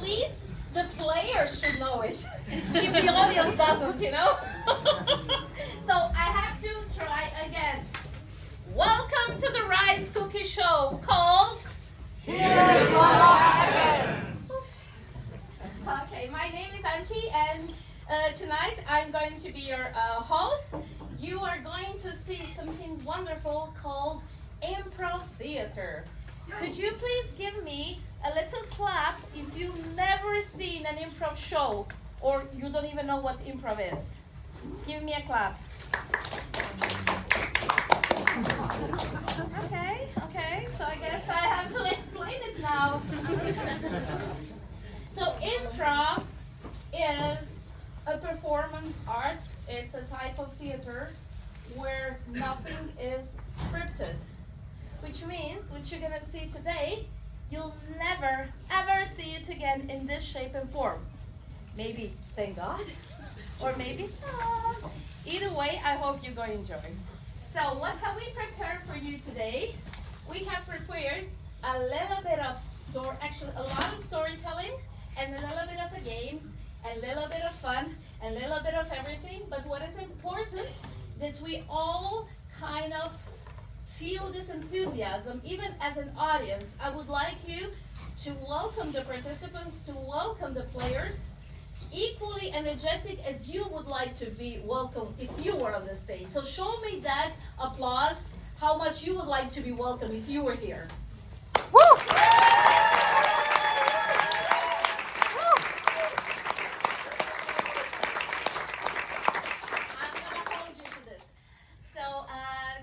least the players should know it. If the audience doesn't, you know? So I have to try again. Welcome to the Rice Cookie Show called Here's What Happens. Okay, my name is Anki, and tonight I'm going to be your host. You are going to see something wonderful called improv theater. Could you please give me a little clap if you've never seen an improv show or you don't even know what improv is? Give me a clap. Okay, so I guess I have to explain it now. So improv is a performance art. It's a type of theater where nothing is scripted, which means what you're gonna see today, you'll never ever see it again in this shape and form. Maybe, thank God, or maybe not. Either way, I hope you're going to enjoy. So what have we prepared for you today? We have prepared a little bit of actually a lot of storytelling, and a little bit of the games, a little bit of fun, a little bit of everything. But what is important, that we all kind of feel this enthusiasm, even as an audience. I would like you to welcome the participants, to welcome the players, equally energetic as you would like to be welcomed if you were on the stage. So show me that applause, how much you would like to be welcomed if you were here. Woo!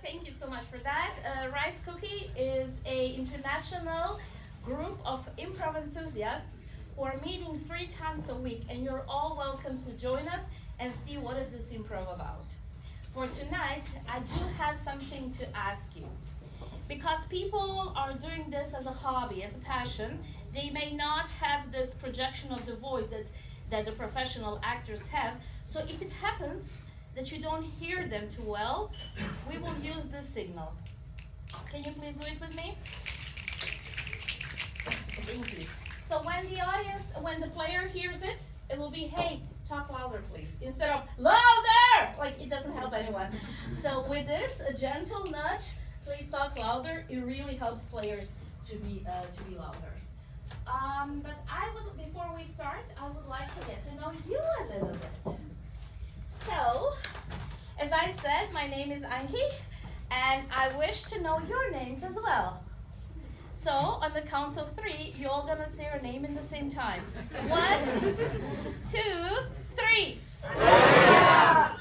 Thank you so much for that. Rice Cookie is an international group of improv enthusiasts who are meeting 3 times a week, and you're all welcome to join us and see what is this improv about. For tonight, I do have something to ask you. Because people are doing this as a hobby, as a passion, they may not have this projection of the voice that the professional actors have. So if it happens that you don't hear them too well, we will use this signal. Can you please do it with me? Thank you. So when the player hears it, it will be, hey, talk louder please, instead of louder, like it doesn't help anyone. So with this, a gentle nudge, please talk louder, it really helps players to be louder. But before we start, I would like to get to know you a little bit. So, as I said, my name is Anki, and I wish to know your names as well. So, on the count of 3, you're all gonna say your name in the same time. 1, 2, 3. Aww,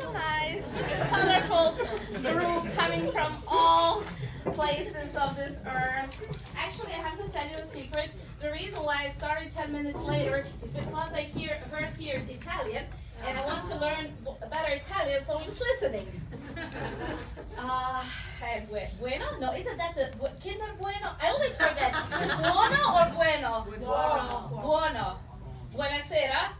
so nice. Such a colorful group coming from all places of this earth. Actually, I have to tell you a secret. The reason why I started 10 minutes later is because I heard here Italian, and I want to learn better Italian, so I'm just listening. Bueno? No, isn't that the Kinder Bueno? I always forget. Buono or bueno? Buono. Buonasera.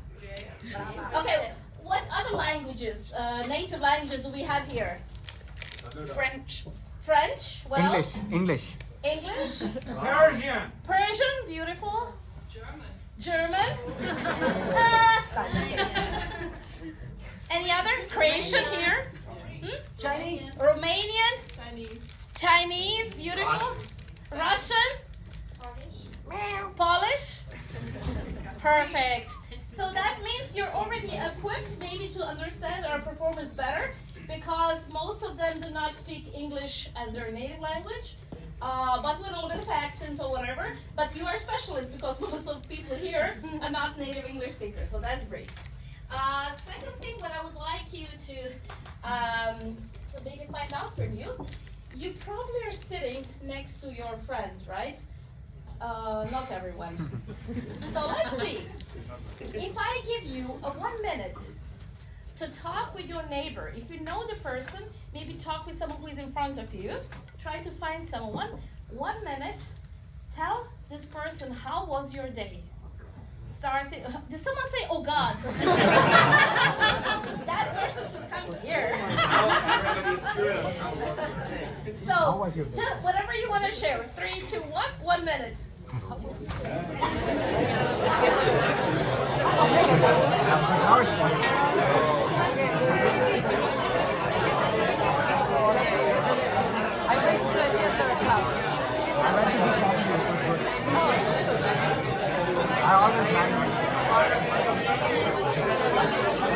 Okay, what other languages, native languages do we have here? French. French? What else? English. English? Persian. Persian, beautiful. German? Any other? Croatian here? Chinese. Romanian? Chinese, beautiful. Russian? Polish? Perfect. So that means you're already equipped maybe to understand our performers better, because most of them do not speak English as their native language. But with a little bit of accent or whatever. But you are specialists because most of the people here are not native English speakers, so that's great. Second thing, what I would like you to maybe find out from you, you probably are sitting next to your friends, right? Not everyone. So let's see. If I give you 1 minute to talk with your neighbor, if you know the person, maybe talk with someone who is in front of you. Try to find someone. 1 minute. Tell this person, how was your day? Did someone say, oh God? That person should come here. So, just whatever you want to share. 3, 2, 1, 1 minute. I always like it.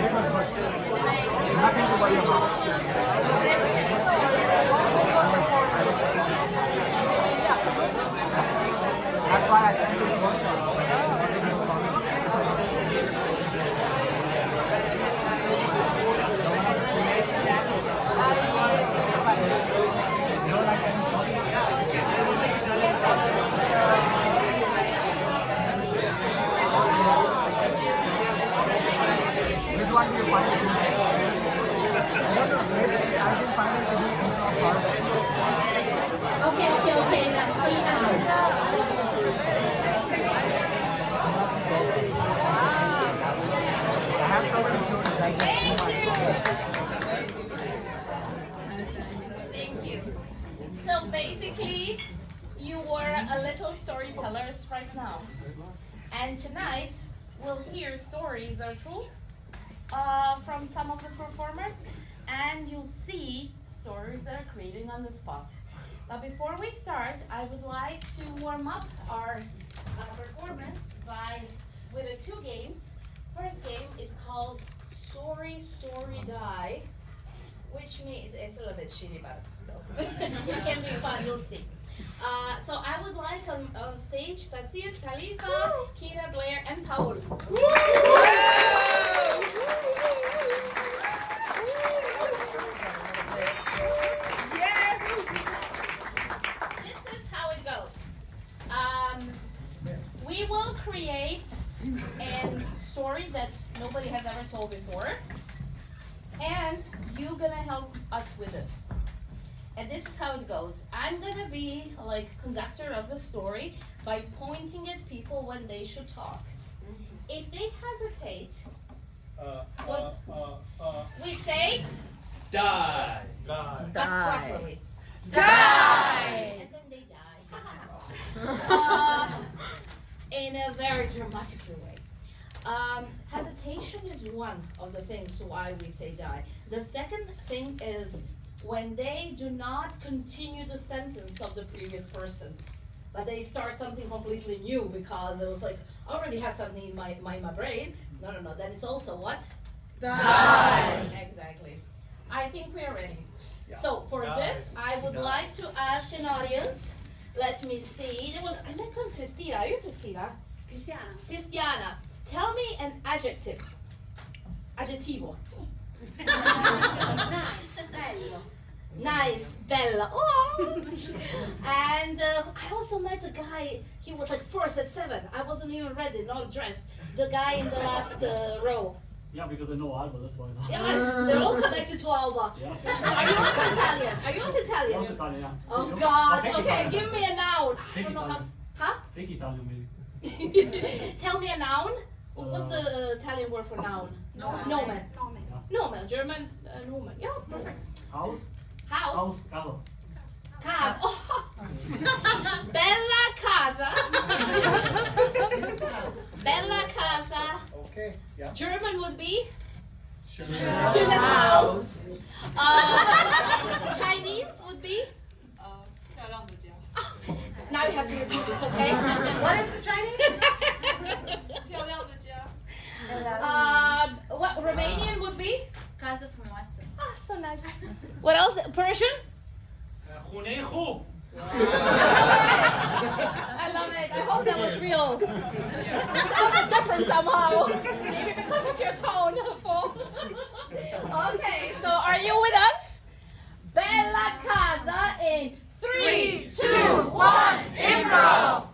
It was good. Nothing to worry about. That's why I tend to go Which one do you find it? I don't know. Maybe I can find it to be hard. Okay. That's for you now. I have so many students like Thank you. So basically, you were a little storytellers right now. And tonight, we'll hear stories that are true from some of the performers. And you'll see stories that are created on the spot. But before we start, I would like to warm up our performance with the two games. First game is called Story, Die, which means it's a little bit shitty, but still. It can be fun, you'll see. So I would like on stage Tasir, Talitha, Kira, Blair, and Paul. This is how it goes. We will create a story that nobody has ever told before, and you're gonna help us with this. And this is how it goes. I'm gonna be like conductor of the story by pointing at people when they should talk. If they hesitate, we say Die. but properly. Die! And then they die. In a very dramatic way. Hesitation is one of the things why we say die. The second thing is when they do not continue the sentence of the previous person, but they start something completely new because it was like, I already have something in my brain. No, then it's also what? Die! Exactly. I think we are ready. Yeah. So for this, I would like to ask an audience. Let me see. I met some Cristina. Are you Cristina? Cristiana. Tell me an adjective. Aggettivo. Nice, bella. Oh. And I also met a guy. He was like first at 7. I wasn't even ready, not dressed. The guy in the last row. Yeah, because I know Alba, that's why. Yeah, they're all connected to Alba. Yeah. Are you also Italian? Are you also Italian? Also Italian, yeah. Oh Sì, God. fake Okay, Italian. give me a noun. I Fake don't know how. Italian. Huh? Fake Italian, maybe. Tell me a noun. What's the Italian word for noun? Nomen. Nomen. German nomen. Yeah, perfect. House? House. House, casa. Casa. Oh. Bella casa. Bella casa. Okay. Yeah. German would be Sure. schönes Haus. Chinese would be. Now you have to repeat this, okay? What is the Chinese? What Romanian would be? Casa frumoasă. Ah, so nice. What else? Persian? Hunehu. I love it. I hope that was real. It sounded different somehow. Maybe because of your tone. Okay, so are you with us? Bella casa in 3, 2, 1, improv!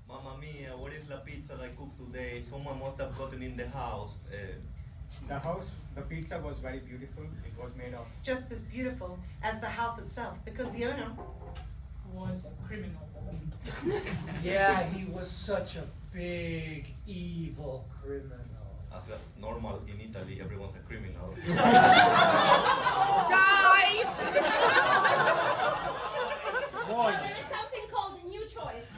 Mamma mia, what is the pizza I cooked today? Someone must have gotten in the house. The pizza was very beautiful. It was made of. Just as beautiful as the house itself, because the owner was criminal. Yeah, he was such a big, evil criminal. As a normal in Italy, everyone's a criminal. So there is something called a new choice.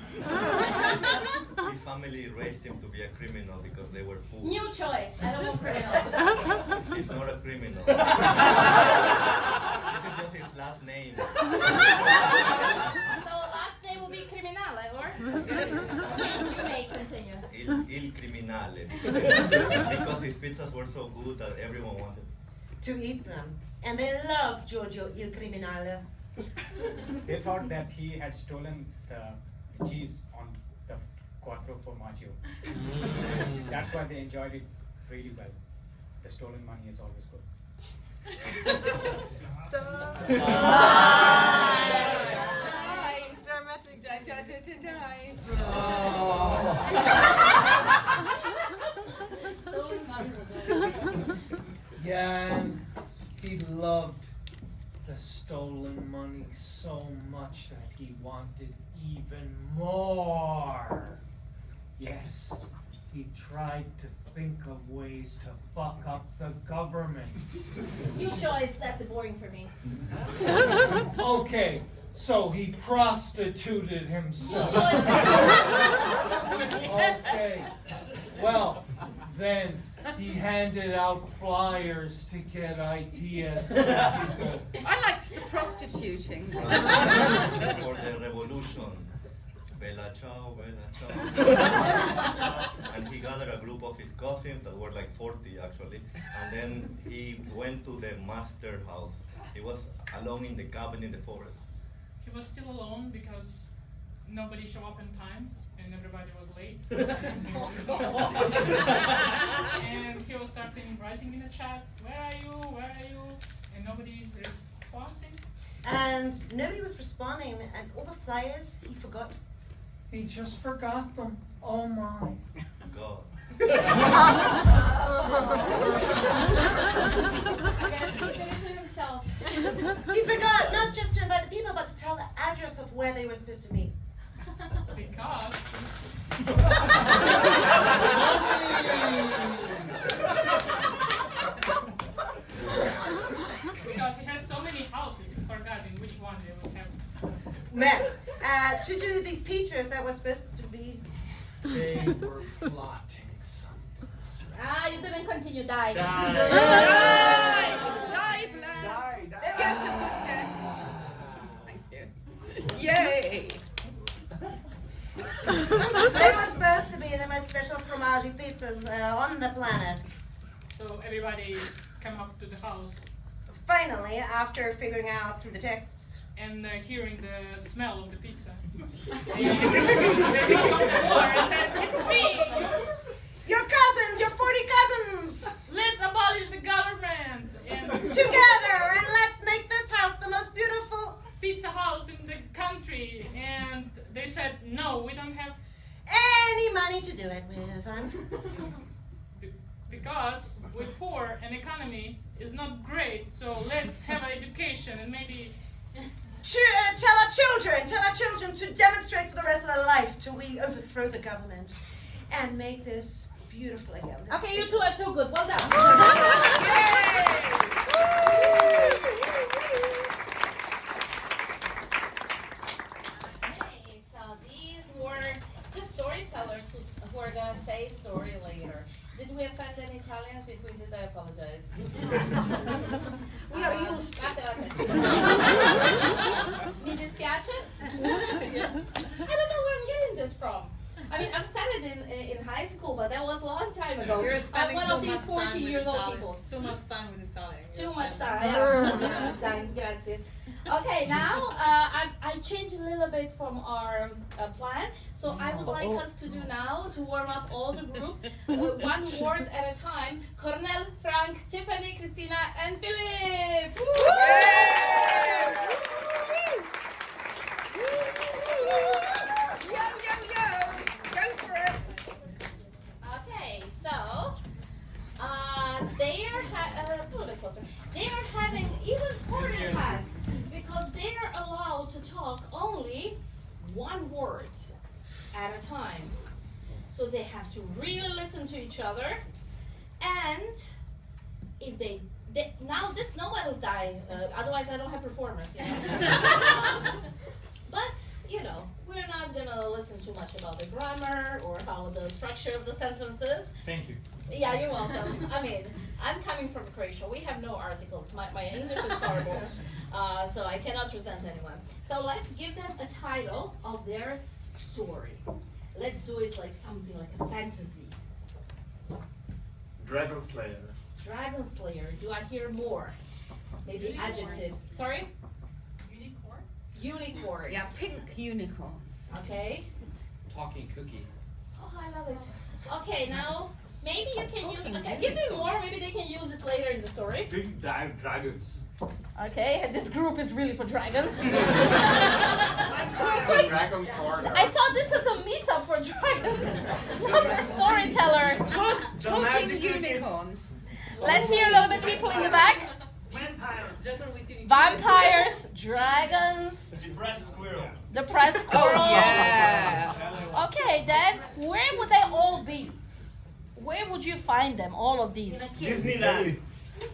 family raised him to be a criminal because they were poor. New choice. I don't want criminals. He's not a criminal. This is just his last name. So last name will be Criminale, or? You may continue. Il criminale. Because his pizzas were so good that everyone wanted. To eat them. And they love Giorgio il Criminale. They thought that he had stolen the cheese on the Quattro Formaggio. That's why they enjoyed it really well. The stolen money is always good. Dramatic die. Stolen money was it. Yeah, and he loved the stolen money so much that he wanted even more. Yes, he tried to think of ways to fuck up the government. New choice. That's boring for me. Okay, so he prostituted New himself. choice. Okay, well, then he handed out flyers to get ideas from people. I liked the prostituting. For the revolution. Bella ciao, bella ciao. And he gathered a group of his cousins that were like 40 actually. And then he went to the master house. He was alone in the cabin in the forest. He was still alone because nobody showed up in time and everybody was late. And he was starting writing in the chat, where are you? And nobody's responding. And nobody was responding, and all the flyers he forgot. He just forgot them. Oh my. God. I guess he did it to himself. He forgot not just to invite the people, but to tell the address of where they were supposed to meet. Because because he has so many houses, he forgot in which one they would have. Met to do these pizzas that were supposed to be. They were plotting something. Ah, you didn't continue. Die. Die, Blair. Yes, a good death. Thank you. Yay. They were supposed to be the most special fromaggi pizzas on the planet. So everybody came up to the house Finally, after figuring out through the texts, and hearing the smell of the pizza. They knocked on the door and said, it's me! your cousins, your 40 cousins, Let's abolish the government! And together, and let's make this house the most beautiful pizza house in the country. And they said, no, we don't have, any money to do it with. because we're poor and economy is not great, so let's have an education and maybe Tell our children to demonstrate for the rest of their life till we overthrow the government and make this beautiful again. Okay, you two are too good. Well done. Okay, so these were the storytellers who are gonna say story later. Did we offend any Italians? If we did, I apologize. We are used. Mi dispiace? I don't know where I'm getting this from. I mean, I've said it in high school, but that was a long time ago. You're I'm spending one too of these much time 40 with years old Italian. people. Too much time with Italian. Too much time. Yeah. Done, grazie. Okay, now I changed a little bit from our plan. So I would like us to do now, to warm up all the group, one word at a time. Cornel, Frank, Tiffany, Christina, and Philip. Go for it. Okay, so they are a little bit closer. They are having even harder tasks because they are allowed to talk only one word at a time. So they have to really listen to each other, and if they now this no one will die. Otherwise, I don't have performers. You know? But you know, we're not gonna listen too much about the grammar or how the structure of the sentences. Thank you. Yeah, you're welcome. I mean, I'm coming from Croatia. We have no articles. My English is horrible, so I cannot present anyone. So let's give them a title of their story. Let's do it like something like a fantasy. Dragon Slayer. Dragon Slayer. Do I hear more? Maybe Unicorn. adjectives. Sorry? Unicorn? Unicorn. Yeah, pink unicorns. Okay. Talking cookie. Oh, I love it. Okay, now maybe you can use. Okay, give me more. Maybe they can use it later in the story. Big dragons. Okay, this group is really for dragons. Dragon corner. I thought this was a meetup for dragons, not for storyteller. Talking unicorns. Let's hear a little bit people in the back. Vampires, dragons, Depressed squirrel. depressed squirrel. Oh, yeah. Okay, then where would they all be? Where would you find them? All of these. Disneyland.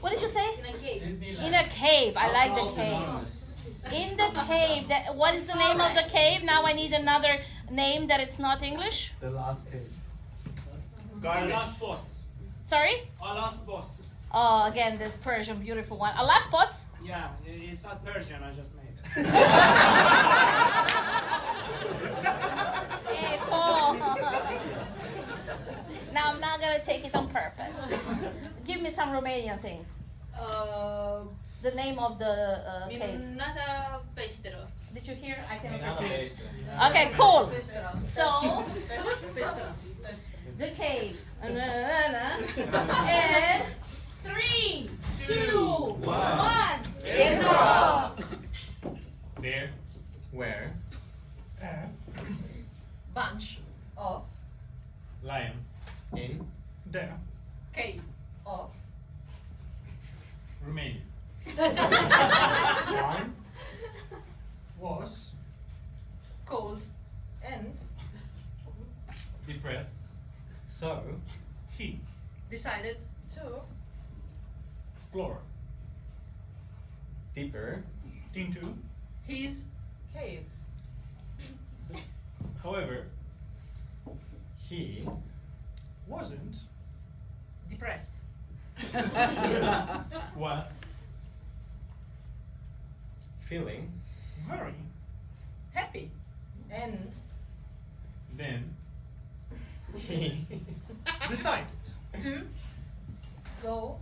What did you say? Disneyland. In a cave. I like the cave. In the cave. What is the name of the cave? Now I need another name that it's not English. The last cave. Our last boss. Sorry? Our last boss. Oh, again, this Persian beautiful one. Alaspos? Yeah, it's not Persian, I just made it. Hey, Paul. Now I'm not gonna take it on purpose. Give me some Romanian thing. The name of the cave. Minunata peșteră. Did you hear? I cannot repeat it. Okay, cool. So, the cave. And 3, 2, 1. Intro. There. Where? Bunch of Lions. In. There. cave of Romania. One was cold and Depressed. so he decided to Explore. Deeper. into his cave. However, he wasn't Depressed. was feeling very Happy. And then he decided to go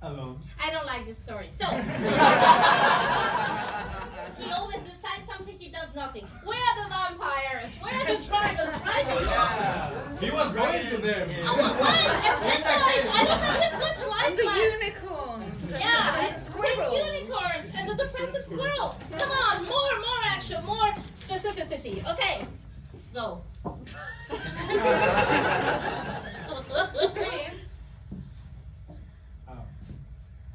alone. I don't like this story. So, he always decides something, he does nothing. Where are the vampires? Where are the dragons? Right? He was going to them. Oh, what? At midnight! I don't have this much life And the left. unicorns. Yeah, And and the big squirrels. unicorns and the depressed squirrel. Come on, more action, more specificity. Okay, go. caves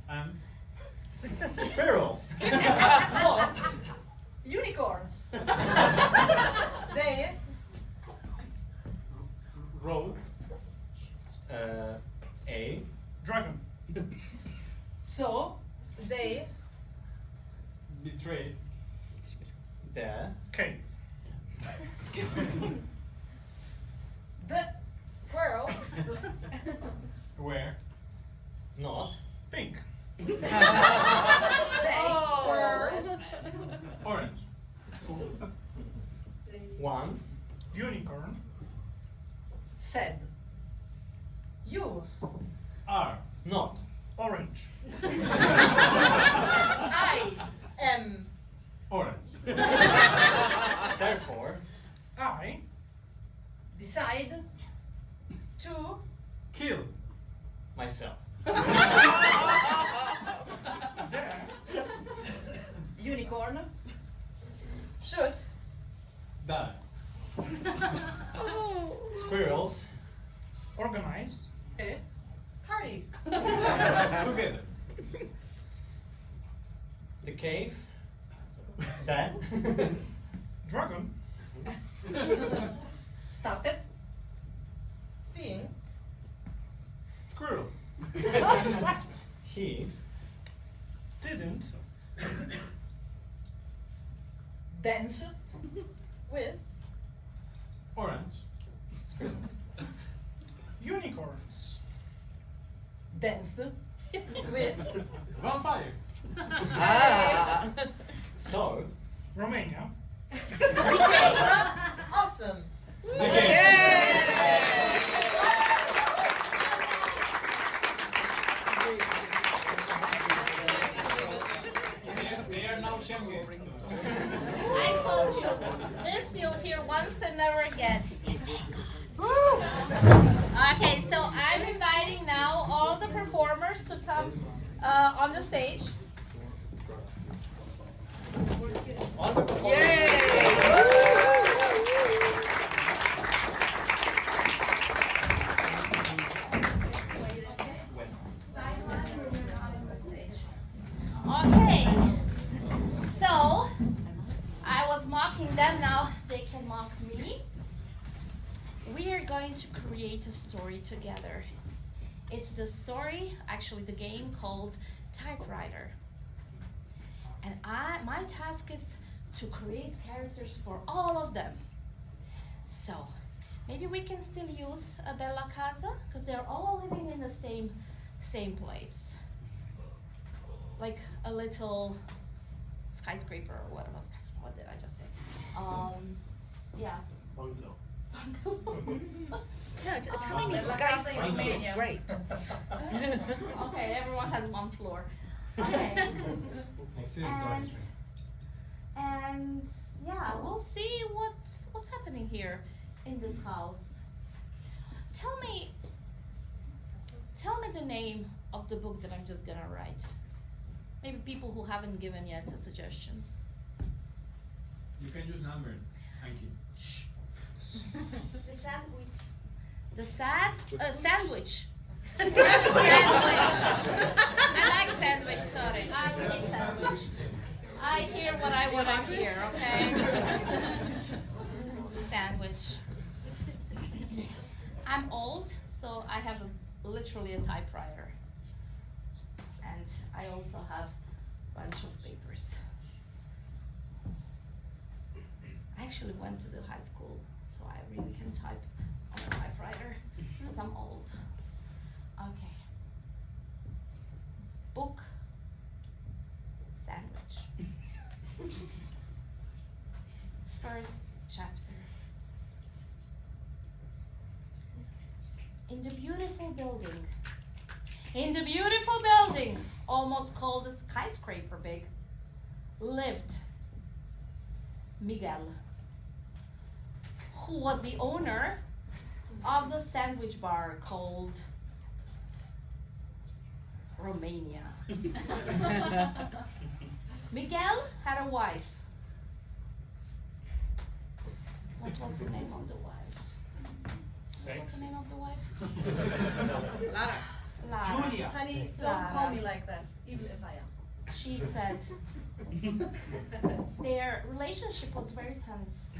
And squirrels. of unicorns. They Road. A dragon. so they betrayed the Cave. the squirrels where Not pink. they were orange. One unicorn said you Are not orange. I am orange. Therefore, I decide to Kill. myself. there unicorn should Die. Squirrels Organize. a party. Together. the cave that Dragon. Started seeing Squirrel. he Didn't. dance with Danced with Vampire. Ah. So, Romania. Awesome. They are now Schengen. I told you, this you'll hear once and never again. Okay, so I'm inviting now all the performers to come on the stage. Okay, so I was mocking them, now they can mock me. We are going to create a story together. It's the story, actually the game called Typewriter. And my task is to create characters for all of them. So maybe we can still use a Bella Casa because they're all living in the same place. Like a little skyscraper or what did I just say? Yeah. Bungalow. Yeah, a tiny skyscraper is great. Okay, everyone has one floor. Okay. And yeah, we'll see what's happening here in this house. Tell me the name of the book that I'm just gonna write. Maybe people who haven't given yet a suggestion. You can use numbers. Thank you. The sandwich. The sandwich. Sandwich. I like sandwich, sorry. I hate sandwich. I hear what I want to hear, okay? Sandwich. I'm old, so I have literally a typewriter. And I also have a bunch of papers. I actually went to the high school, so I really can type on a typewriter because I'm old. Okay. Book. Sandwich. First chapter. In the beautiful building, almost called a skyscraper big, lived Miguel, who was the owner of the sandwich bar called Romania. Miguel had a wife. What was the name of the wife? What was the name of the wife? Lara. Lara. Julia. Honey, don't Lara. call me like that, even if I am. She said their relationship was very tense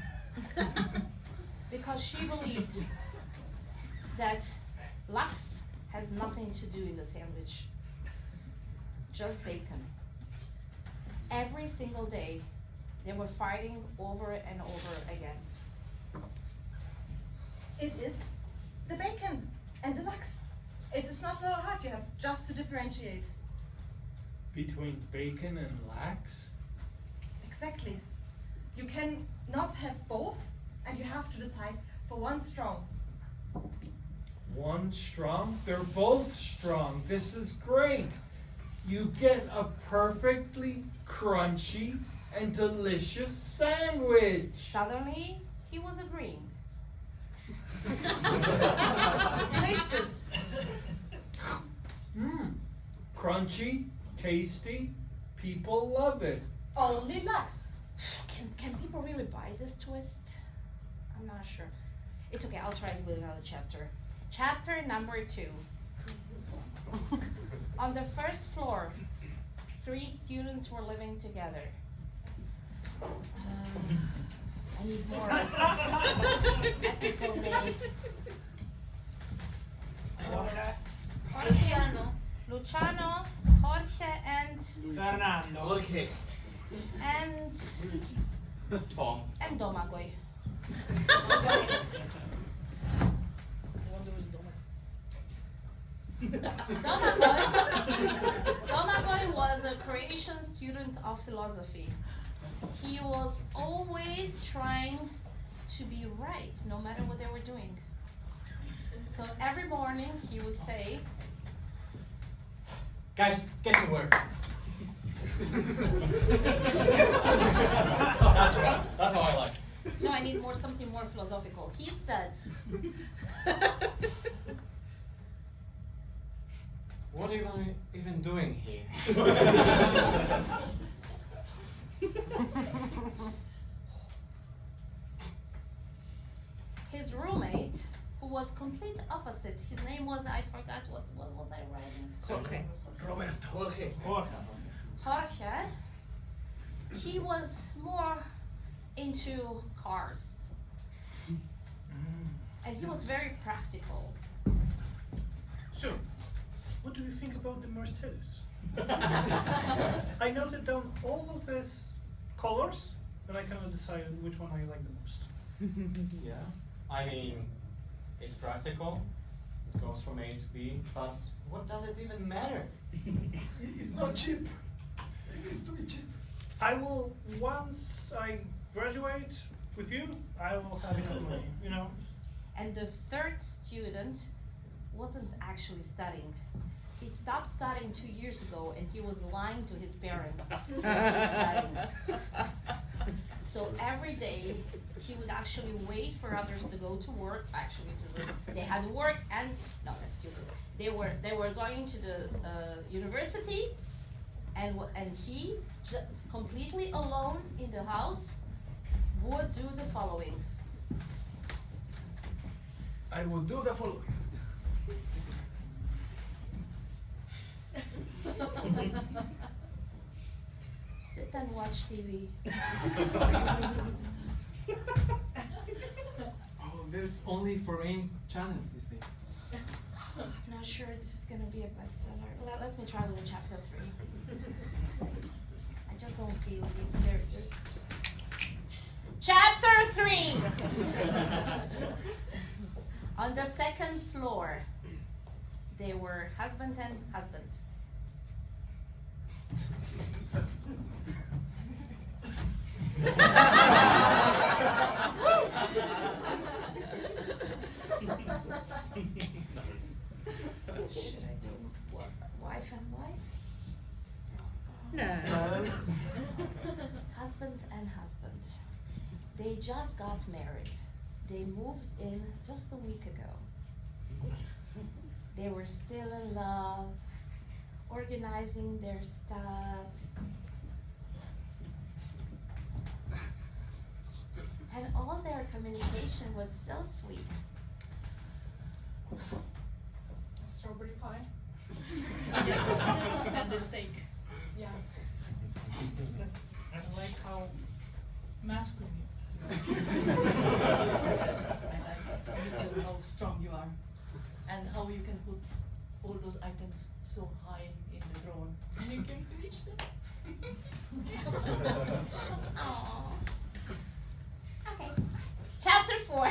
because she believed that Lux has nothing to do in the sandwich, just bacon. Every single day they were fighting over and over again. It is the bacon and the Lux. It is not so hard, you have just to differentiate. between bacon and lax. Exactly. You can not have both, and you have to decide for one strong. One strong? They're both strong. This is great. You get a perfectly crunchy and delicious sandwich. Suddenly he was agreeing. Taste this. Crunchy, tasty, people love it. Only Lux. Can people really buy this twist? I'm not sure. It's okay, I'll try it with another chapter. Chapter number 2. On the first floor, 3 students were living together. I need more ethical names. Luciano, Jorge, and Fernando. Okay. and Tom. and Domagoj. Domagoj was a Croatian student of philosophy. He was always trying to be right, no matter what they were doing. So every morning he would say, Guys, get to work. That's how I like it. no, I need something more philosophical. He said, What am I even doing here? his roommate, who was complete opposite, his name was, I forgot what was I writing? Jorge. Jorge. Jorge, he was more into cars. And he was very practical. So, what do you think about the Mercedes? I noted down all of these colors, and I cannot decide which one I like the most. Yeah. I mean, it's practical. It goes from A to B, but what does it even matter? It's not cheap. It's too cheap. I will, once I graduate with you, I will have enough money, you know? And the third student wasn't actually studying. He stopped studying 2 years ago and he was lying to his parents that he was studying. So every day he would actually wait for others to go to work. They had work and no, that's stupid. They were going to the university, and he just completely alone in the house would do the following. I will do the following. Sit and watch TV. Oh, there's only 4 channels these days. I'm not sure this is gonna be a bestseller. Let me try with chapter 3. I just don't feel these characters. Chapter 3! On the second floor, they were husband and husband. Should I do wife and wife? No. Husband and husband. They just got married. They moved in just a week ago. They were still in love, organizing their stuff. And all their communication was so sweet. Strawberry pie. Yes. And the steak. Yeah. I like how masculine you I like how strong you are. And how you can put all those items so high in the drawer. and you can finish them. Aww. Okay. Chapter 4.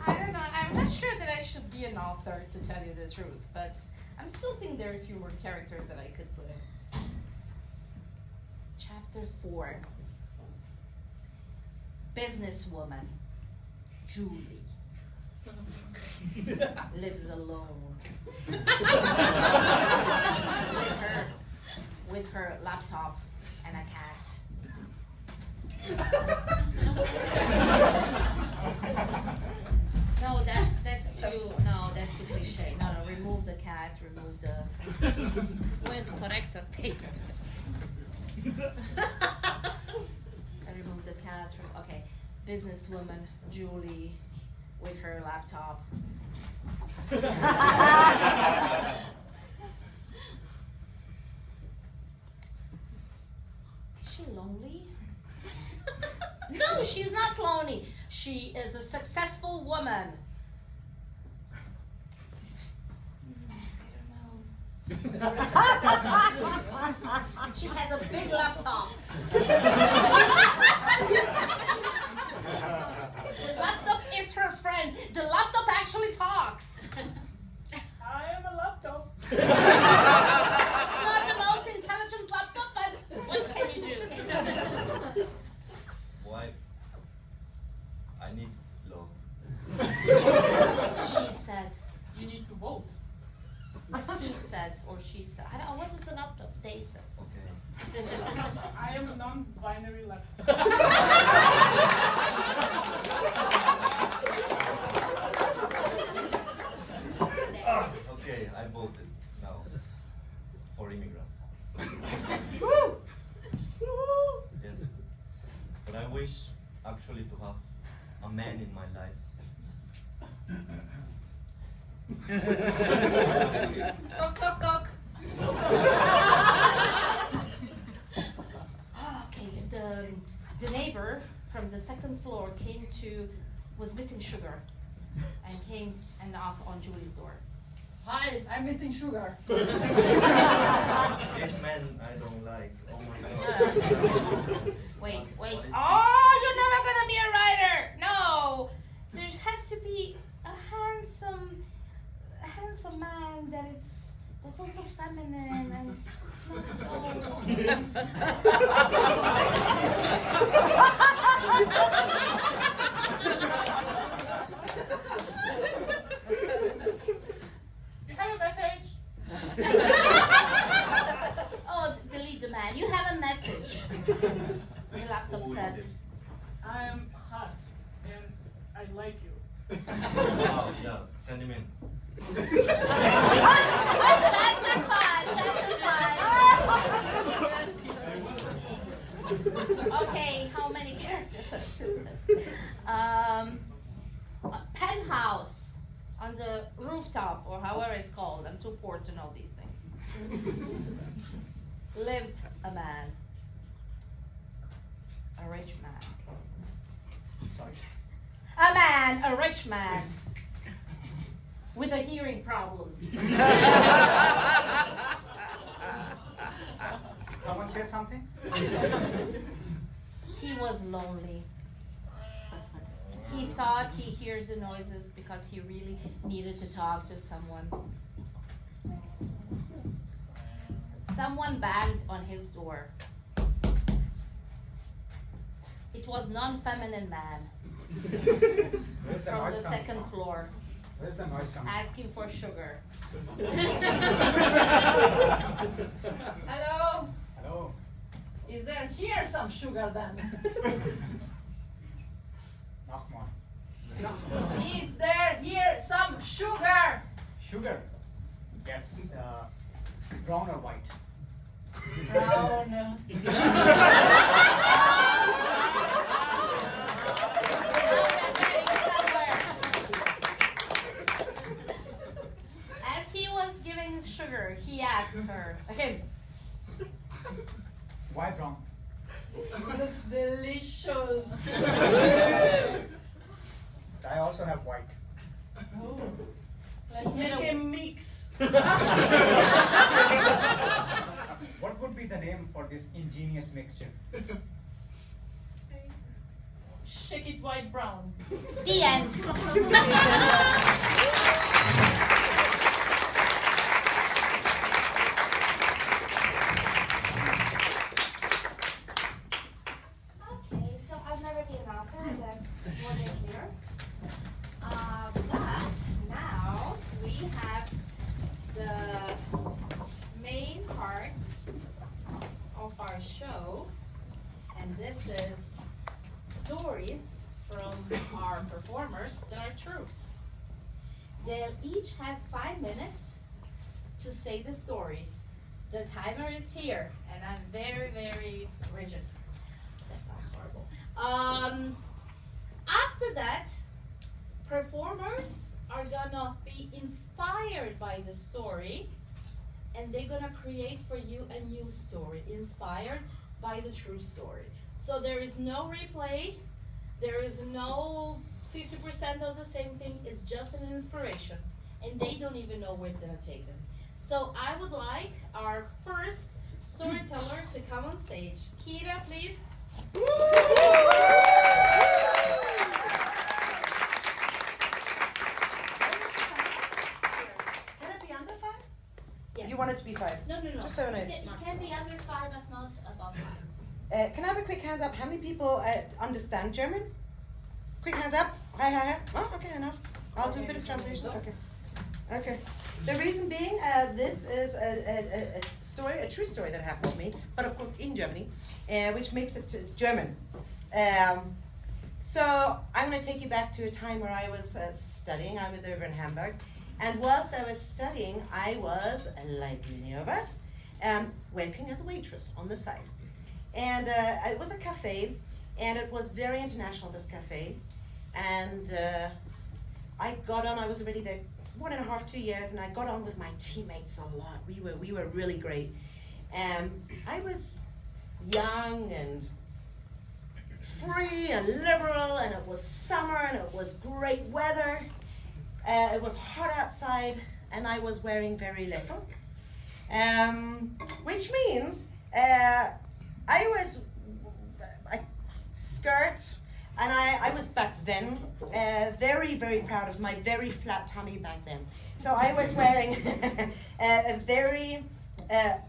I don't know. I'm not sure that I should be an author, to tell you the truth, but I'm still thinking there are a few more characters that I could put in. Chapter 4. Businesswoman Julie lives alone with her laptop and a cat. No, that's too cliche. No, remove the cat, remove the. Where's the corrector tape? I remove the cat. Okay, businesswoman Julie with her laptop. Is she lonely? No, she's not lonely. She is a successful woman. She has a big laptop. The laptop is her friend. The laptop actually talks. It's not the most intelligent laptop, but what can you do? Why? I need love. She said. You need to vote. He said or she said. I don't know, what was the laptop? They said. Okay. I am a non-binary laptop. Okay, I voted now for immigrants. Yes. But I wish actually to have a man in my life. Knock, knock, knock. Okay, the neighbor from the second floor was missing sugar and came and knocked on Julie's door. Hi, I'm missing sugar. This man I don't like. Oh my god. Wait. What is Oh, you're never gonna be a writer. No, there has to be a handsome man that's also feminine and not so. You have a message? Oh, delete the man. You have a message. The laptop Who is said. it? I am hot and I like you. Wow, yeah, send him in. Chapter 5. Okay, how many characters are students? A penthouse on the rooftop, or however it's called. I'm too poor to know these things. Lived a man. A rich man. Sorry. A rich man. With a hearing problems. Someone say something? He was lonely. He thought he hears the noises because he really needed to talk to someone. Someone banged on his door. It was non-feminine man Where's the from noise the coming second from? floor Where's the noise coming from? asking for sugar. Hello? Hello? Is there here some sugar then? Nachman. Is there here some sugar? Sugar? Yes. Brown or white? Brown. As he was giving sugar, he asked her, him, Why brown? Looks delicious. I also have white. Oh. Let's make a mix. What would be the name for this ingenious mixture? Shake it white brown. the end. Okay, so I've never been out there, that's more than clear. But now we have the main part of our show, and this is stories from our performers that are true. They'll each have 5 minutes to say the story. The timer is here, and I'm very, very rigid. That sounds horrible. After that, performers are gonna be inspired by the story, and they're gonna create for you a new story, inspired by the true story. So there is no replay, there is no 50% of the same thing, it's just an inspiration, and they don't even know where it's gonna take them. So I would like our first storyteller to come on stage. Kira, please. Can it be under 5? it to be 5? No. Just so I know. It can be under 5, but not above 5. Can I have a quick hands up? How many people understand German? Quick hands up. Hi. Oh, okay, enough. I'll do a bit of translation. Okay. The reason being, this is a story, a true story that happened to me, but of course in Germany, which makes it German. So I'm going to take you back to a time where I was studying. I was over in Hamburg, and whilst I was studying, I was, like many of us, working as a waitress on the side. And it was a cafe, and it was very international, this cafe. And I was already there 1.5, 2 years, and I got on with my teammates a lot. We were really great. I was young and free and liberal, and it was summer, and it was great weather. It was hot outside, and I was wearing very little. Which means I was a skirt, and I was back then very, very proud of my very flat tummy back then. So I was wearing a very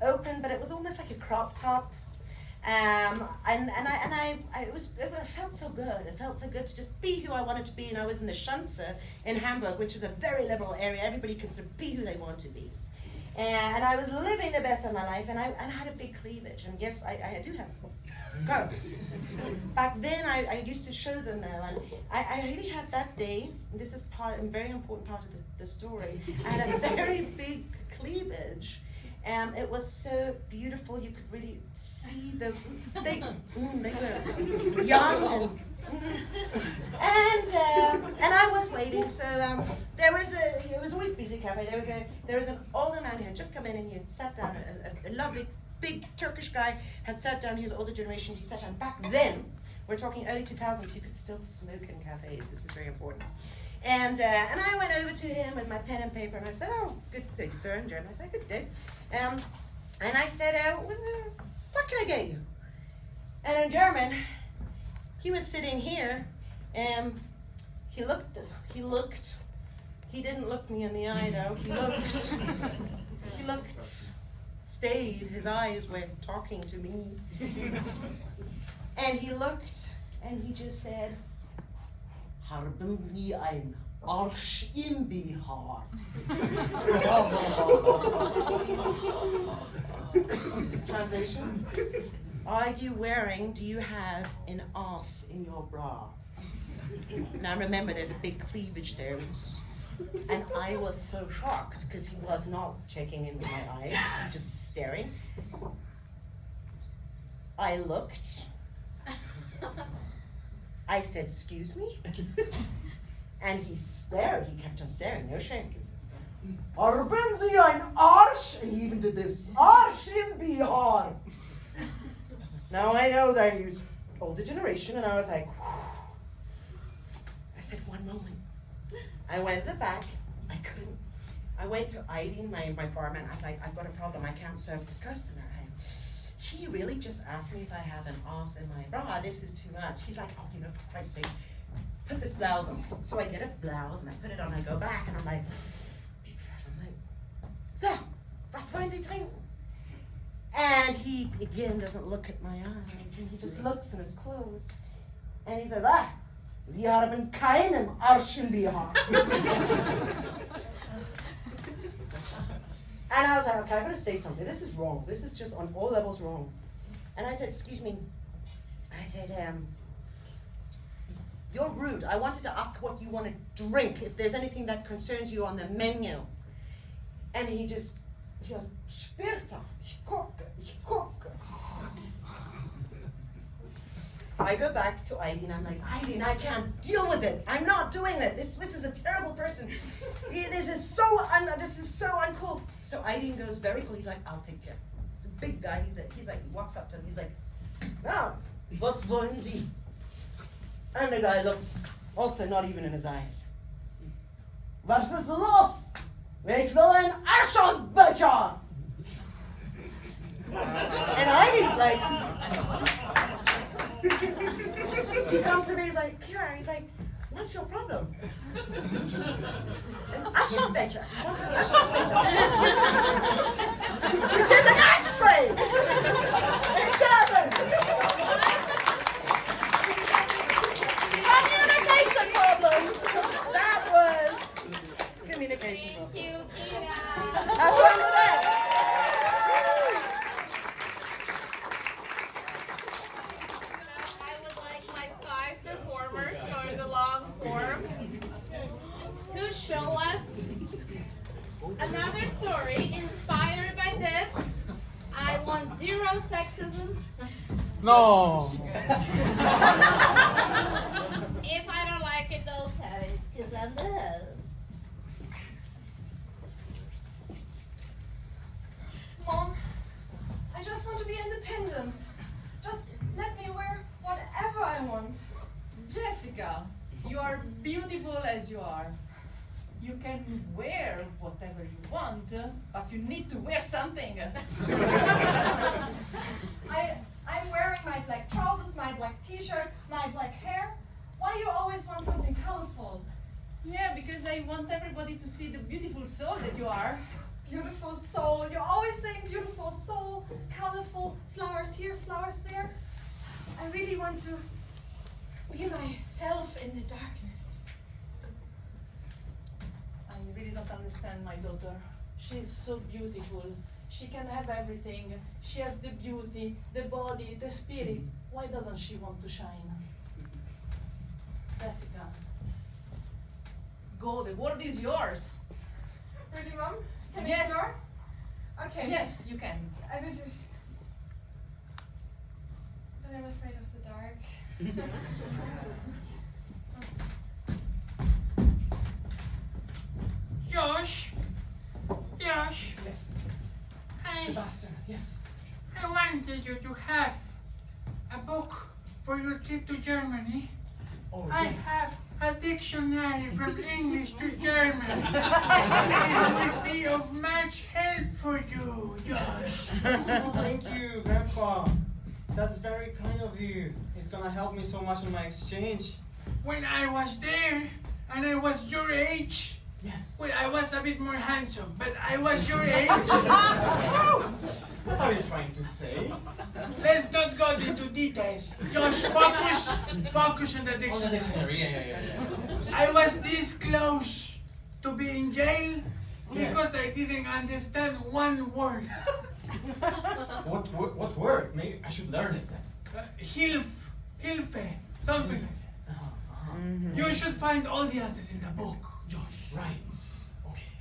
open, but it was almost like a crop top. It felt so good. It felt so good to just be who I wanted to be. And I was in the Schanze in Hamburg, which is a very liberal area. Everybody can sort of be who they want to be. And I was living the best of my life, and I had a big cleavage. And yes, I do have curves. Back then, I used to show them though, and I really had that day. And this is a very important part of the story. I had a very big cleavage. It was so beautiful. You could really see they were young and I was waiting. So it was always busy cafe. There was an older man who had just come in, and he had sat down. A lovely big Turkish guy had sat down. He was older generation. He sat down. Back then, we're talking early 2000s. You could still smoke in cafes. This is very important. And I went over to him with my pen and paper, and I said, "Oh, good day, sir," in German. I said, "Good day." And I said, "What can I get you?" And in German, he was sitting here, and he looked. He didn't look me in the eye, though. He looked, stayed. His eyes were talking to me. And he looked, and he just said, "Haben Sie ein Arsch im BH?" Translation: do you have an arse in your bra? Now remember, there's a big cleavage there. And I was so shocked because he was not checking into my eyes, he was just staring. I looked. I said, "Excuse me?" And he stared. He kept on staring, no shame. "Haben Sie ein Arsch?" And he even did this. "Arsch im BH." Now I know that he was older generation, and I was like, whew. I said, "One moment." I went to the back. I couldn't. I went to Aideen, my barman. I was like, "I've got a problem. I can't serve this customer." He really just asked me if I have an arse in my bra. This is too much. He's like, "Oh, for Christ's sake, put this blouse on." So I get a blouse and I put it on. I go back and I'm like, "So, was wollen Sie trinken?" And he again doesn't look at my eyes, and he just looks in his clothes, and he says, "Sie haben keinen Arsch im BH." And I was like, "Okay, I gotta say something. This is wrong. This is just on all levels wrong." And I said, "Excuse me." I said, "You're rude. I wanted to ask what you want to drink, if there's anything that concerns you on the menu." And he goes, "Später, ich gucke. I go back to Aideen. I'm like, "Aideen, I can't deal with it. I'm not doing it. This is a terrible person. This is so uncool." So Aideen goes very cool. He's like, "I'll take care." He's a big guy. He walks up to him. He's like, "Ah, was wollen Sie?" And the guy looks, also not even in his eyes. "Was ist los? Ich will ein Arschbecher." And Aideen's like, he comes to me, he's like, "Kira," he's like, "What's your problem?" "An Aschenbecher. What's an Aschenbecher?" which is an ashtray. Communication problems. That was communication Thank problems. you, Kira. Have fun with that. I would like my 5 performers for the long form to show us another story inspired by this. I want 0 sexism. No. If I don't like it, don't cut it, because I'm the host. Mom, I just want to be independent. Just let me wear whatever I want. Jessica, you are beautiful as you are. You can wear whatever you want, but you need to wear something. I'm wearing my black trousers, my black t-shirt, my black hair. Why you always want something colorful? Yeah, because I want everybody to see the beautiful soul that you are. Beautiful soul. You're always saying beautiful soul, colorful, flowers here, flowers there. I really want to be myself in the darkness. I really don't understand my daughter. She's so beautiful. She can have everything. She has the beauty, the body, the spirit. Why doesn't she want to shine? Jessica, go. The world is yours. Really, Mom? Can Yes. I start? Okay. Yes, you can. I will do it. But I'm afraid of the dark. Josh, Josh, Yes. I Sebastian, yes. wanted you to have a book for your trip to Germany. Oh, I yes. have a dictionary from English to German. It would be of much help for you, Josh. Oh, thank you, Grandpa. That's very kind of you. It's gonna help me so much on my exchange. When I was there and I was your age, Yes. well, I was a bit more handsome, but I was your age. What are you trying to say? Let's not go into details. Josh, focus on the On the dictionary. dictionary, yeah. I was this close to being jail Yeah. because I didn't understand one word. What word? Maybe I should learn it. Hilfe, something like that. You should find all the answers in the book, Josh. Right. Okay.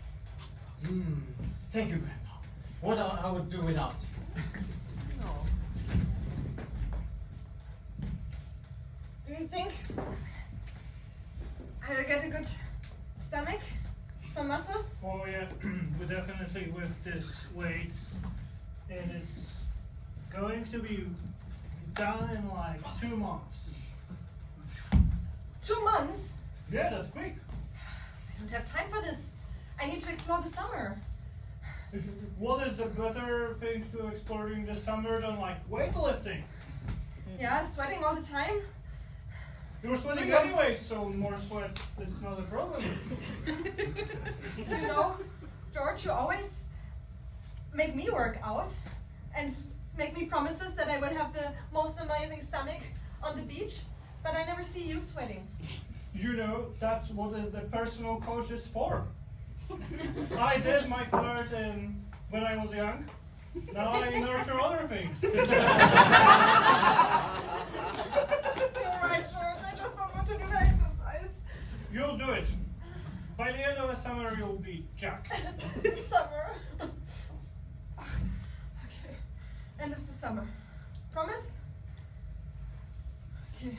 Thank you, Grandpa. What I would do without you. Do you think I will get a good stomach? Some muscles? Oh yeah, we definitely with this weight, it is going to be done in like 2 months. 2 months? Yeah, that's quick. I don't have time for this. I need to explore the summer. What is the better thing to explore during the summer than like weightlifting? Yeah, sweating all the time. You're sweating Yeah. anyway, so more sweat is not a problem. You know, George, you always make me work out and make me promises that I would have the most amazing stomach on the beach, but I never see you sweating. You know, that's what is the personal coach is for. I did my part when I was young. Now I nurture other things. You're right, George. I just don't want to do the exercise. You'll do it. By the end of the summer, you'll be Jack. Summer. Okay. End of the summer. Promise? Okay.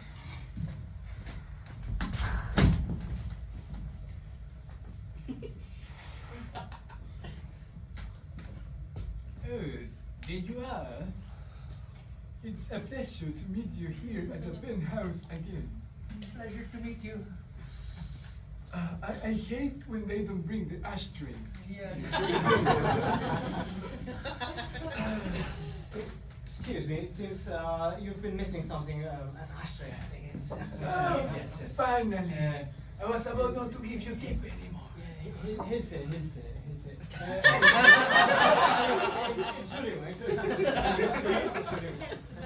Oh, Dejuar. It's a pleasure to meet you here at the Ben House again. Pleasure to meet you. I hate when they don't bring the ashtrays. Excuse me, it seems you've been missing something, an ashtray, I think. It's Oh, yes. finally. I was about not to give you tip anymore. Hilfe. Entschuldigung.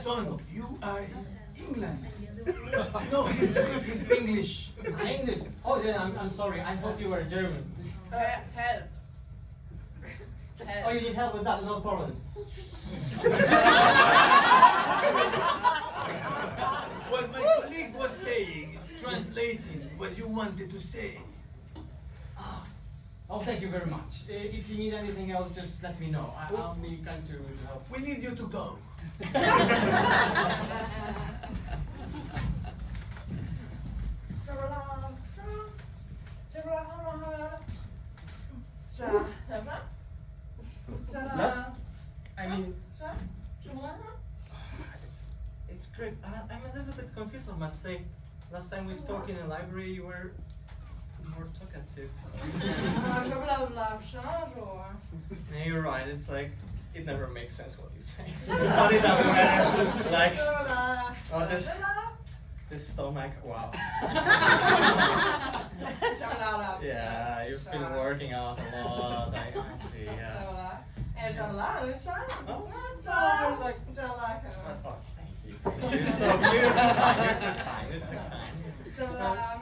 Son, you are in England. No, English. English. Oh, yeah, I'm sorry. I thought you were German. Help. Oh, you need help with that? No problem. What my colleague was saying is translating what you wanted to say. Oh, thank you very much. If you need anything else, just let me know. I'll be kind to help. We need you to go. I mean, it's great. I'm a little bit confused, I must say. Last time we spoke in the library, you were more talkative. Yeah, you're right. It's like it never makes sense what you say, but it doesn't matter. Like, oh, this stomach. Wow. Yeah, you've been working out a lot. I see. Yeah. Oh, thank you. You're so cute. You're too kind. Wow.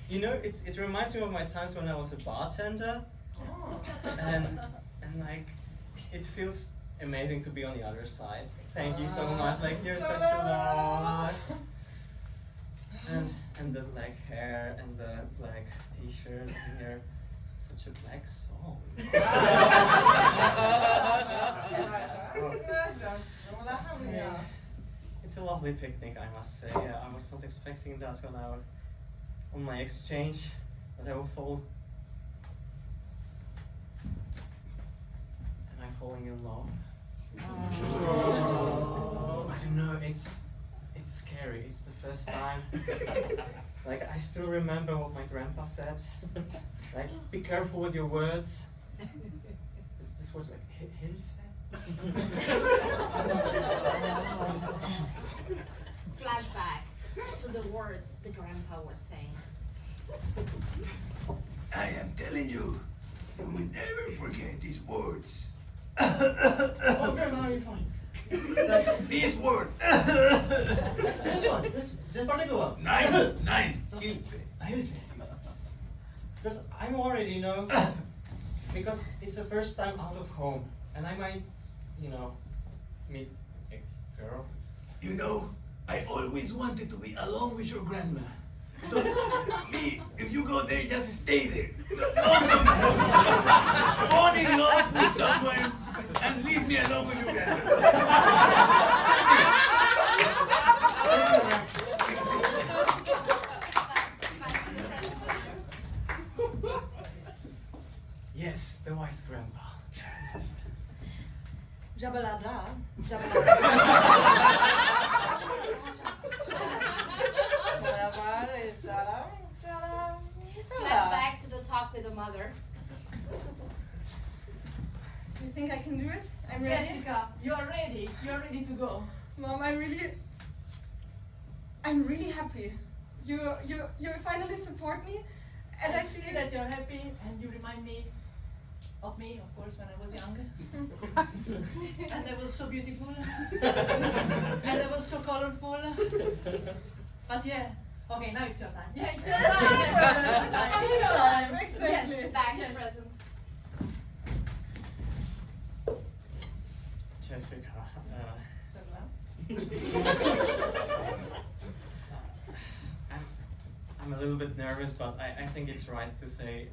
You know, it reminds me of my times when I was a bartender, and like, it feels amazing to be on the other side. Thank you so much. Like, you're such a love. And the black hair and the black t-shirt and you're such a black soul. It's a lovely picnic, I must say. I was not expecting that when I was on my exchange, that I would fall. Am I falling in love? I don't know, it's scary. It's the first time. Like, I still remember what my grandpa said. Like, be careful with your words. This word, like, Hilfe? Flashback to the words the grandpa was saying. I am telling you, you will never forget these words. Oh, grandma, you're fine. These words. This one, this particular one. Nine. Hilfe. Because I'm worried, you know, because it's the first time out of home, and I might, you know, meet a girl. You know, I always wanted to be alone with your grandma. So, me, if you go there, just stay there. Fall in love with someone and leave me alone with your grandma. Yes, the wise grandpa. Flashback to the talk with the mother. You think I can do it? I'm ready. Jessica, you're ready. You're ready to go. Mom, I'm really happy. You finally support me, and I see see that you're happy, and you remind me, of course, when I was young. And I was so beautiful. And I was so colorful. But yeah, okay, now it's your time. Yeah, it's your time. It's your time. Exactly. Yes, Back yes. to present. Jessica. I'm a little bit nervous, but I think it's right to say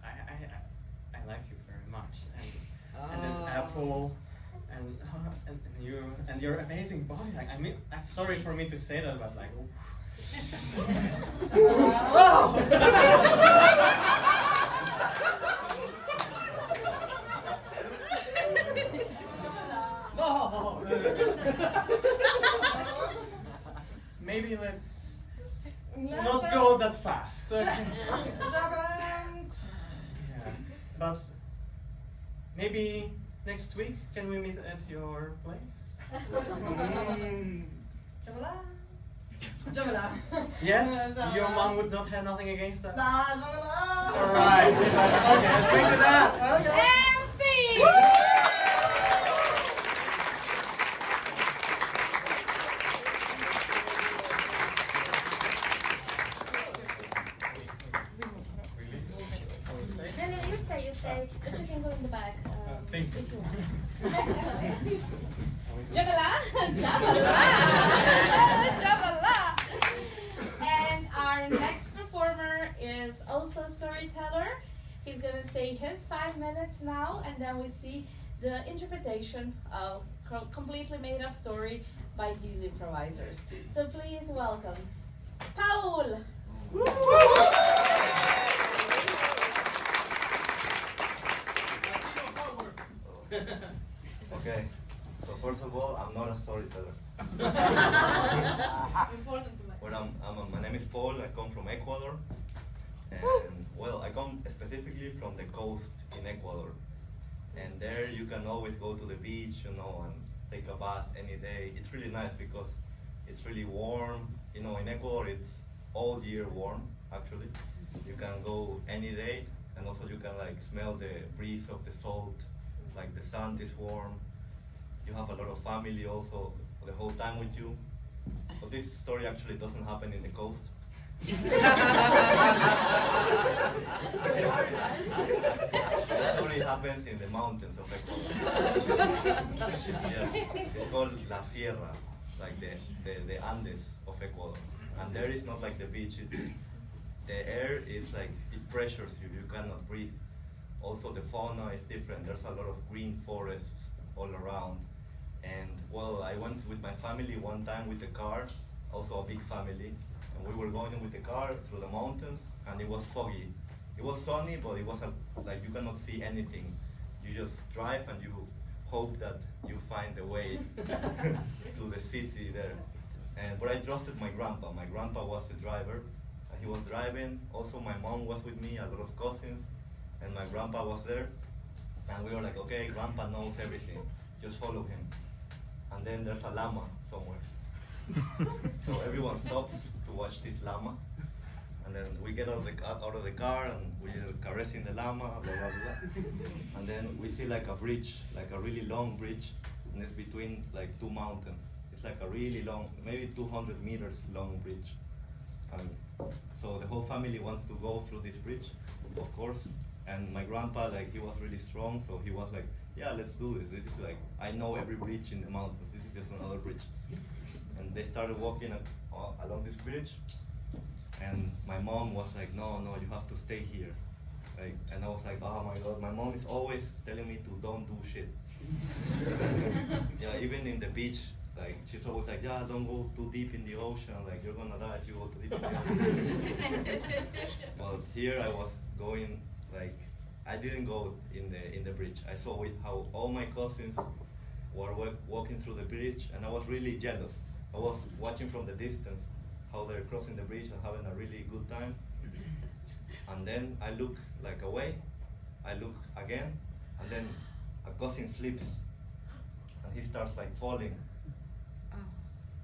I like you very much, and this apple, and you and your amazing body. Like, I mean, I'm sorry for me to say that, but like. No. Maybe let's not go that fast. Yeah, but maybe next week can we meet at your place? Jamila. Yes? Jamila. Your mom would not have nothing against that? Nah, Jamila. Alright, okay, let's drink to that. And see! No, you stay. But you can go in the back thank you. if you want. Jamala! Jamala! And our next performer is also a storyteller. He's gonna say his 5 minutes now, and then we see the interpretation of completely made up story by these improvisers. So please welcome Paul! Okay, so first of all, I'm not a storyteller. Important to Well, my name is Paul, I come from Ecuador. And well, I come specifically from the coast in Ecuador. And there you can always go to the beach, you know, and take a bath any day. It's really nice because it's really warm. You know, in Ecuador it's all year warm, actually. You can go any day, and also you can like smell the breeze of the salt, like the sand is warm. You have a lot of family also the whole time with you. But this story actually doesn't happen in the coast. That story happens in the mountains of Ecuador. Yeah, it's called La Sierra, like the Andes of Ecuador. And there is not like the beach, the air is like, it pressures you, you cannot breathe. Also the fauna is different, there's a lot of green forests all around. And well, I went with my family one time with the car, also a big family, and we were going with the car through the mountains, and it was foggy. It was sunny, but it was like you cannot see anything. You just drive and you hope that you find the way to the city there. But I trusted my grandpa. My grandpa was the driver, and he was driving. Also, my mom was with me, a lot of cousins, and my grandpa was there. And we were like, okay, grandpa knows everything, just follow him. And then there's a llama somewhere. So everyone stops to watch this llama. And then we get out of the car and we're caressing the llama, blah, blah, blah. And then we see like a bridge, like a really long bridge, and it's between like two mountains. It's like a really long, maybe 200 meters long bridge. And so the whole family wants to go through this bridge, of course. And my grandpa, like, he was really strong, so he was like, yeah, let's do this. This is like, I know every bridge in the mountains. This is just another bridge. And they started walking along this bridge. And my mom was like, no, you have to stay here. Like, and I was like, oh my God, my mom is always telling me to don't do shit. Yeah, even in the beach, like, she's always like, yeah, don't go too deep in the ocean. Like, you're gonna die if you go too deep in the ocean. But here I was going, like, I didn't go in the bridge. I saw how all my cousins were walking through the bridge, and I was really jealous. I was watching from the distance how they're crossing the bridge and having a really good time. And then I look like away, I look again, and then a cousin slips, and he starts like falling.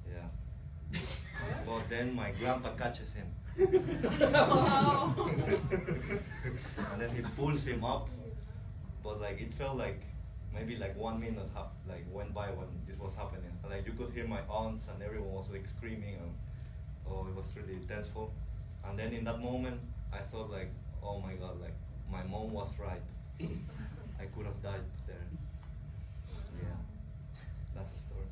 Yeah. But then my grandpa catches him. And then he pulls him up, but like it felt like maybe like 1 minute like went by when this was happening, and like you could hear my aunts and everyone was like screaming, and oh, it was really tenseful. And then in that moment I thought like, oh my God, like my mom was right. I could have died there. Yeah, that's the story.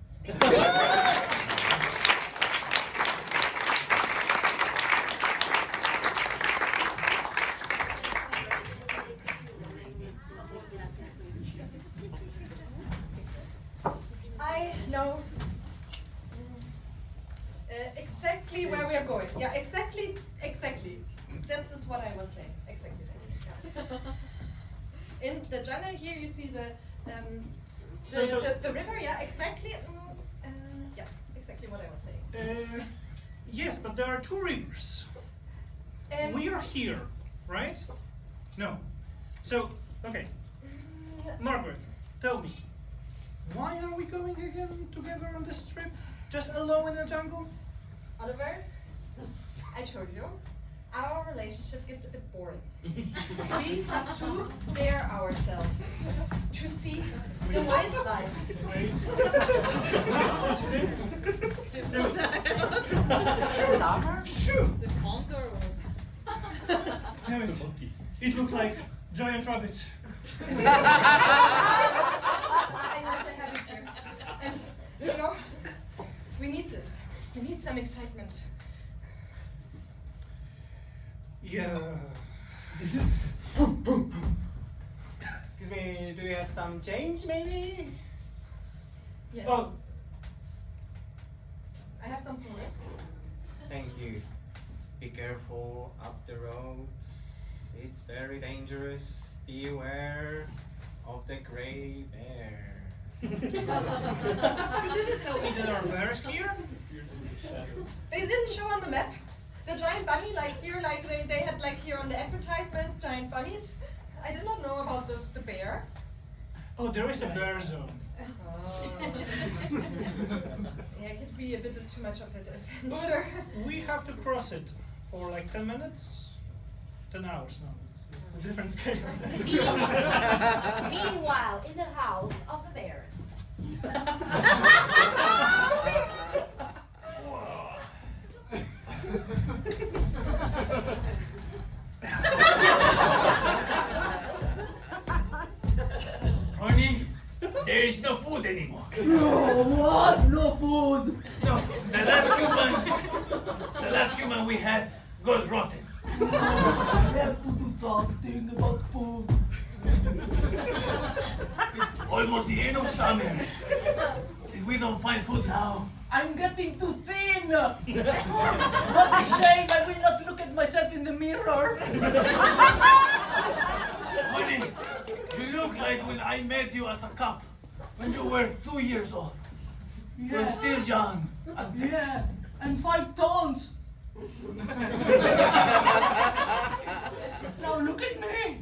I know exactly where we are going. Yeah, exactly. This is what I was saying. Exactly. Yeah. In the jungle here, you see the river. Yeah, exactly. Yeah, exactly what I was saying. Yes, but there are two rivers. We are here, right? No. So, okay. Margaret, tell me, why are we going again together on this trip? Just alone in the jungle? Oliver, I told you, our relationship gets a bit boring. We have to dare ourselves to see the wildlife. The conqueror. Damn it. It looked like giant rabbit. I know they have it here. And, you know, we need this. We need some excitement. Yeah. Excuse me, do you have some change maybe? Yes. Oh, I have some sweets. Thank you. Be careful up the roads. It's very dangerous. Beware of the gray bear. you didn't tell me there are bears here? They didn't show on the map. The giant bunny, like here, like they had like here on the advertisement, giant bunnies. I did not know about the bear. Oh, there is a bear zone. Yeah, it could be a bit too much of an But adventure. we have to cross it for like 10 minutes? 10 hours, no, it's a different scale. Meanwhile, in the house of the bears. Honey, there is no food anymore. No, what? No food. No, the last human we had got rotten. We have to do something about food. It's almost the end of summer. If we don't find food now, I'm getting too thin. What a shame! I will not look at myself in the mirror. honey, you look like when I met you as a cop, when you were 2 years old. You're Yeah. still young and fit. Yeah, and 5 tons. Now look at me.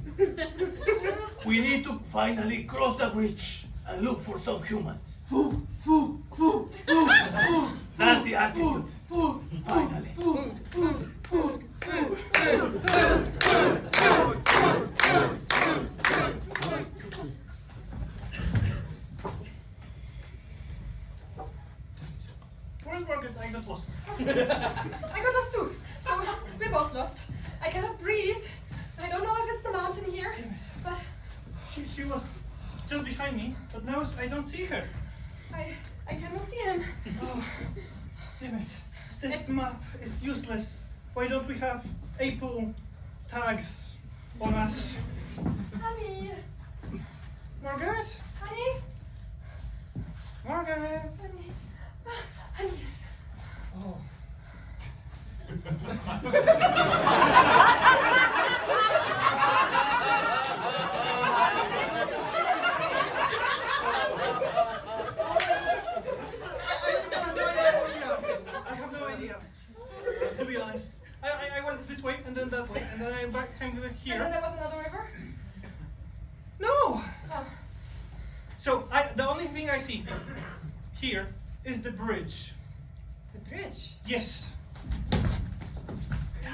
We need to finally cross the bridge and look for some humans. Food, food, food, food, food. That's the attitude. Food, food, Finally. food, food, food, food. Where's Margaret? I got lost. I got lost too. So we're both lost. I cannot breathe. I don't know if it's the mountain here, but She was just behind me, but now I don't see her. I cannot see him. Oh, damn it. This map is useless. Why don't we have Apple tags on us? Honey, Margaret? honey, Margaret? honey, honey. Oh. I have no idea. To be honest. I went this way and then that way and then I came here. And then there was another river. No! Oh. So the only thing I see here is the bridge. The bridge. Yes.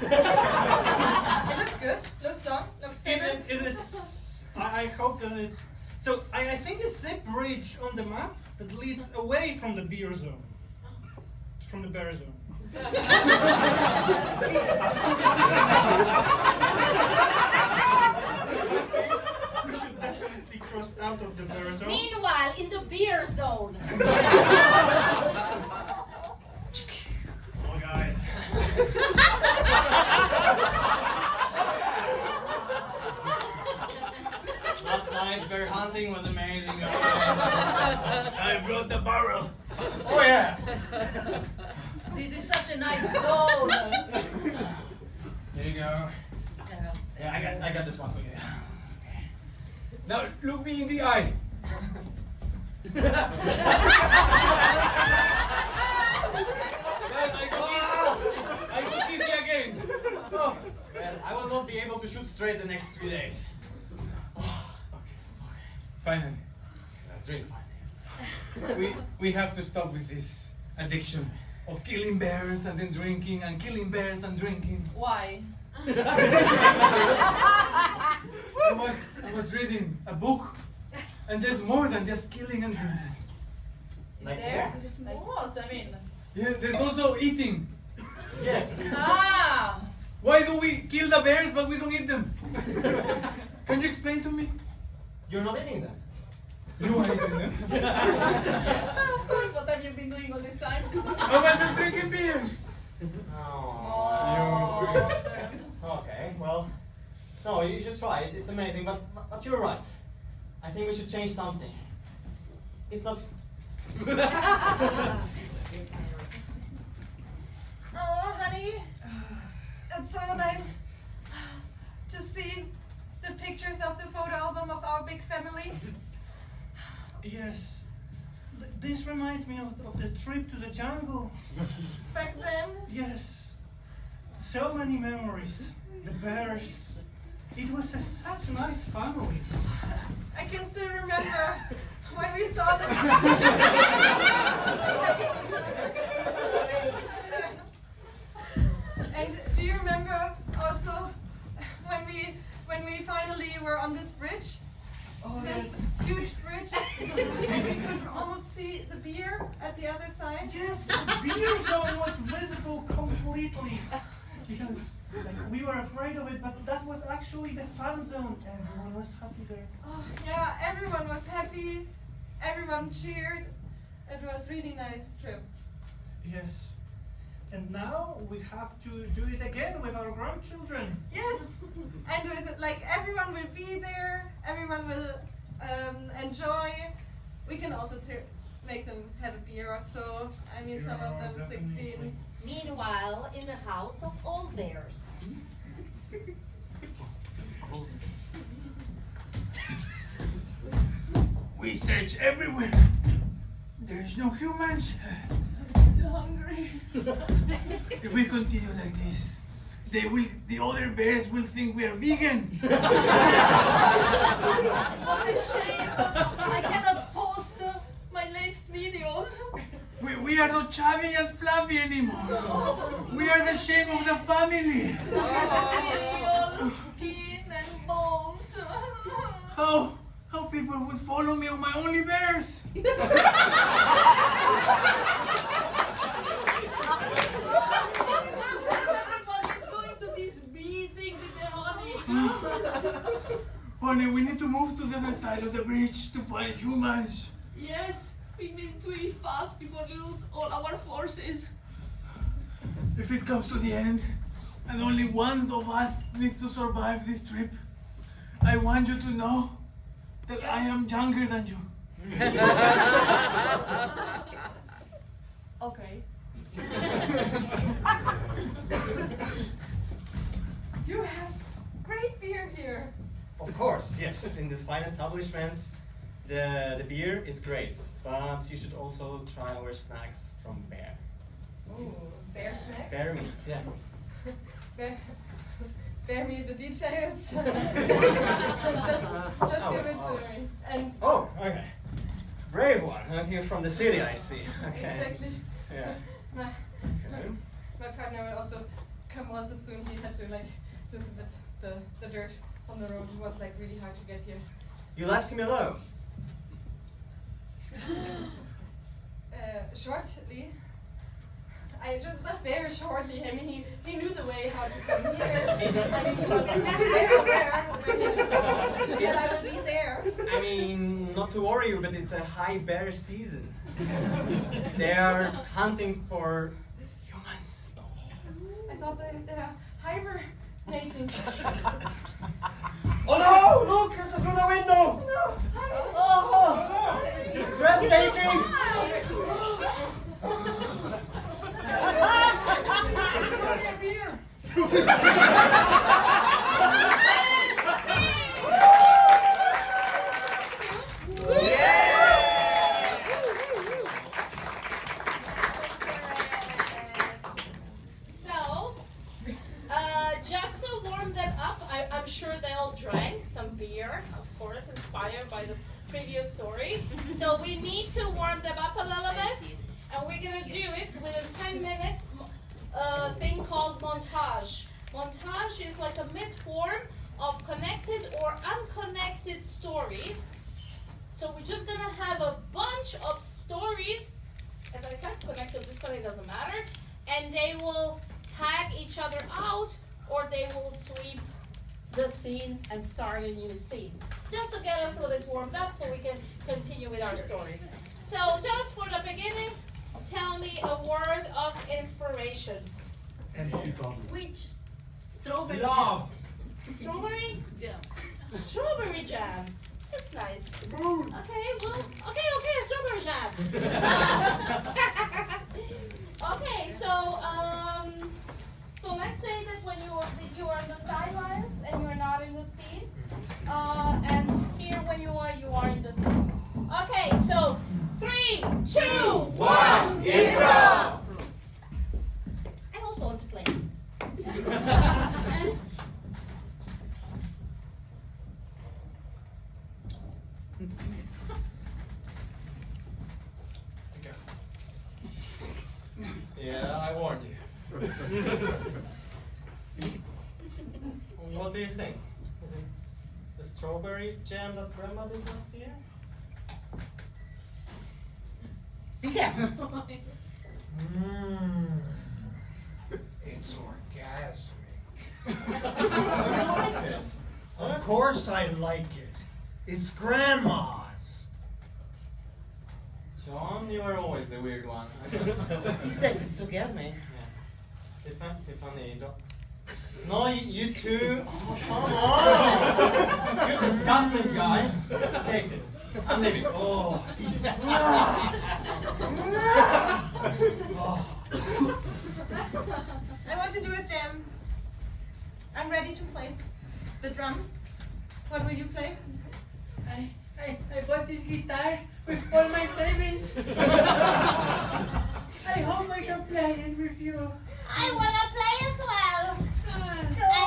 It looks good. Looks long. Looks stable. It is. I hope that it's. So I think it's the bridge on the map that leads away from the beer zone. From the bear zone. We should definitely cross out of the bear zone. Meanwhile, in the beer zone. Oh, guys. Last night bear hunting was amazing. I brought the barrel. Oh yeah. This is such a nice zone. There you go. Yeah, I got this one for you. Okay. Now look me in the eye. I got dizzy again. Oh, well, I will not be able to shoot straight the next 3 days. Oh, okay. Finally. Let's drink. We have to stop with this addiction. of killing bears and then drinking and killing bears and drinking. Why? I was reading a book, and there's more than just killing and drinking. Is there? Like what? I mean. Yeah, there's also eating. Yeah. Ah! Why do we kill the bears but we don't eat them? Can you explain to me? You're not eating them. You are eating them. Of course, what have you been doing all this time? I wasn't drinking beer. Oh. Okay, well, no, you should try. It's amazing, but you're right. I think we should change something. It's not. Oh, honey, it's so nice to see the pictures of the photo album of our big family. Yes. This reminds me of the trip to the jungle. Back then, Yes. So many memories. The bears. It was such a nice family. I can still remember when we saw the. And do you remember also when we finally were on this bridge? Oh, This yes. huge bridge. We could almost see the beer at the other side. Yes, the beer zone was visible completely. Because we were afraid of it, but that was actually the fun zone. Everyone was happy there. Oh, yeah, everyone was happy. Everyone cheered. It was really nice trip. Yes. And now we have to do it again with our grandchildren. Yes, and with everyone will be there. Everyone will enjoy. We can also make them have a beer or so. I mean, some of them 16. Meanwhile, in the house of old bears. We search everywhere. There's no humans. I'm hungry. If we continue like this, the other bears will think we are vegan. What a shame. I cannot post my latest videos. We are not chubby and fluffy anymore. We are the shame of the family. All skin and bones. How people would follow me on my only bears. Everybody's going to this meeting with the honey. Honey, we need to move to the other side of the bridge to find humans. Yes, we need to eat fast before we lose all our forces. If it comes to the end, and only one of us needs to survive this trip, I want you to know that I am younger than you. Okay. You have great beer here. Of course, yes. In this fine establishment, the beer is great, but you should also try our snacks from bear. Ooh, bear snacks. Bear meat, yeah. Bear me the details. just give it to me. And Oh, okay. Brave one. You're from the city, I see. Okay. exactly. Yeah. My, Okay. my partner will also come also soon. He had to lose a bit the dirt on the road. It was really hard to get here. You left him alone. Shortly. Just very shortly. I mean, he knew the way how to come here. I mean, he was very aware where he was going, that I will be there. I mean, not to worry you, but it's a high bear season. They are hunting for humans. I thought they're hibernating. Oh no! Look through the window! No, Oh! It's breathtaking! So, just to warm that up, I'm sure they all drank some beer, of course, inspired by the previous story. So we need to warm them up a little bit, and we're gonna do it with a 9-minute thing called montage. Montage is like a mid-form of connected or unconnected stories. So we're just gonna have a bunch of stories, as I said, connected, disconnected, doesn't matter, and they will tag each other out, or they will sweep the scene and start a new scene. Just to get us a little bit warmed up so we can continue with our stories. So just for the beginning, tell me a word of inspiration. Which strawberry? Love. Strawberry? jam? Strawberry jam. That's nice. Okay, well, okay, strawberry jam. Okay, so let's say that when you are on the sidelines and you're not in the scene, and here when you are in the scene. Okay, so 3, 2, 1, intro! I also want to play. Yeah, I warned you. What do you think? Is it the strawberry jam that Grandma did last year? Yeah. It's orgasmic. I like it. Of course I like it. It's Grandma's. John, you were always the weird one. He says it's orgasmic. Yeah. Tiffany, don't. No, you two. Oh, come on! You're disgusting, guys. Take it. I'm leaving. Oh. I want to do a jam. I'm ready to play the drums. What will you play? I bought this guitar with all my savings. I hope I can play it with you. I wanna play as well. I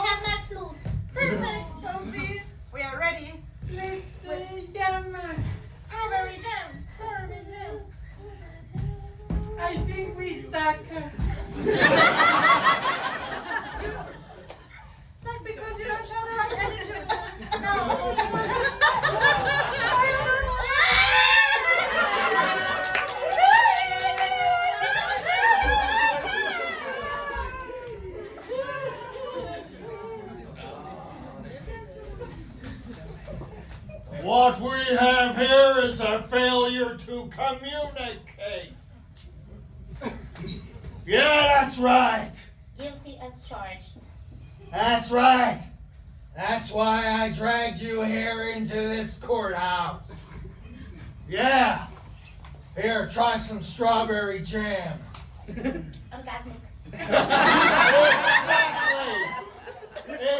have my flute. Perfect, Sophie. We are ready. Let's jam. Strawberry jam. Strawberry jam. I think we suck. It's because you don't show the right attitude. No. What we have here is a failure to communicate. Yeah, that's right. Guilty as charged. That's right. That's why I dragged you here into this courthouse. Yeah. Here, try some strawberry jam. Orgasmic.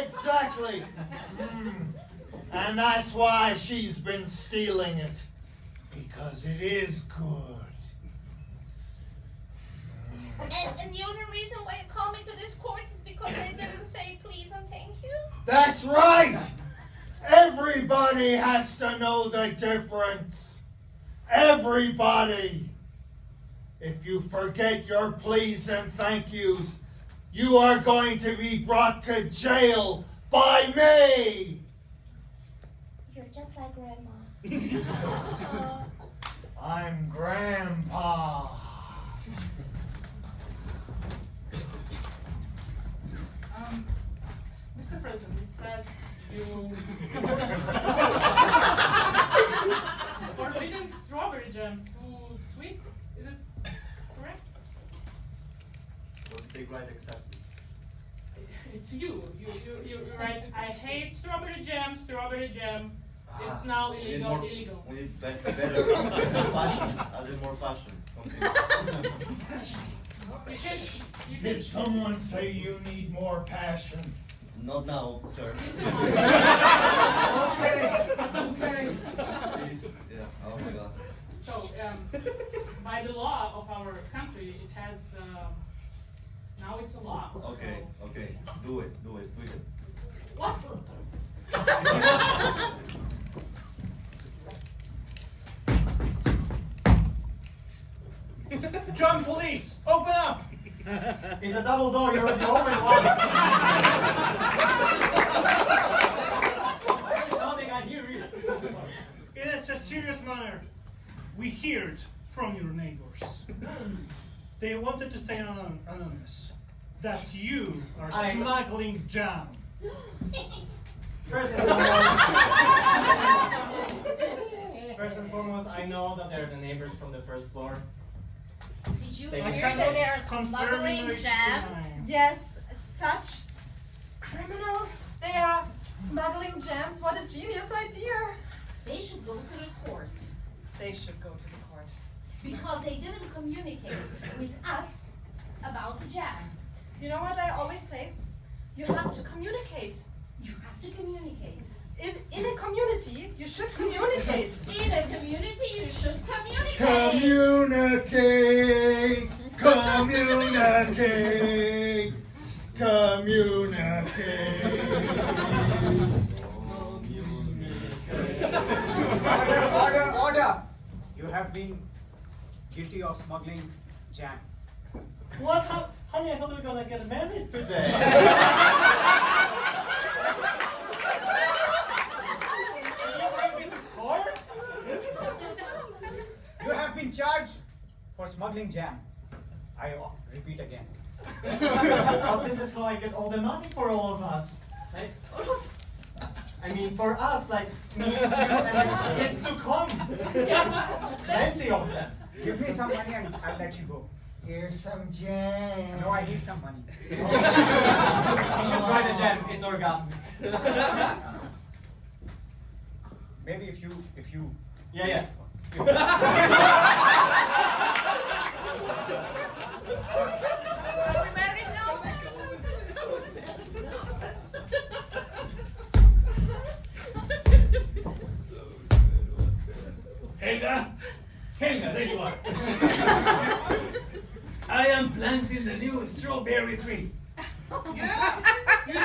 Exactly. And that's why she's been stealing it. Because it is good. And the only reason why you called me to this court is because I didn't say please and thank you? That's right! Everybody has to know the difference. Everybody. If you forget your please and thank yous, you are going to be brought to jail by me. You're just like Grandma. I'm Grandpa. Mr. President, it says you forbidden strawberry jam to tweet. Is it correct? What did they write exactly? It's you. You write, I hate strawberry jam, It's now We need illegal, more- illegal. We need better passion. A little more passion. You can Did someone say you need more passion? Not now, sir. Okay. Yeah. Oh my God. So, by the law of our country, it has, now it's a law. Okay. So, Okay. Do it. what? John, police, open up! It's a double door, you're the open one. Why are you shouting? I hear you. It is a serious matter. We heard from your neighbors. They wanted to stay anonymous. That you are smuggling jam. First and foremost, I know that they're the neighbors from the first floor. Did you They hear can that they're confirm smuggling my jams? crime. Yes, such criminals. They are smuggling jams. What a genius idea. They should go to the court They should go to the court. because they didn't communicate with us about the jam. You know what I always say? You have to communicate. You have to communicate. In a community, you should communicate. In a community, you should communicate. Communicate, communicate, communicate. Order! You have been guilty of smuggling jam. What? Honey, I thought we were gonna get married today. You have been charged for smuggling jam. I repeat again. But this is how I get all the money for all of us. I mean, for us, like me, you, and the kids to come. Yes. Plenty of them. Give me some money and I'll let you go. Here's some jam. No, I need some money. You should try the jam. It's orgasmic. Maybe if you. Yeah. Are we married now? Helga, there you are. I am planting the new strawberry tree. Yeah, you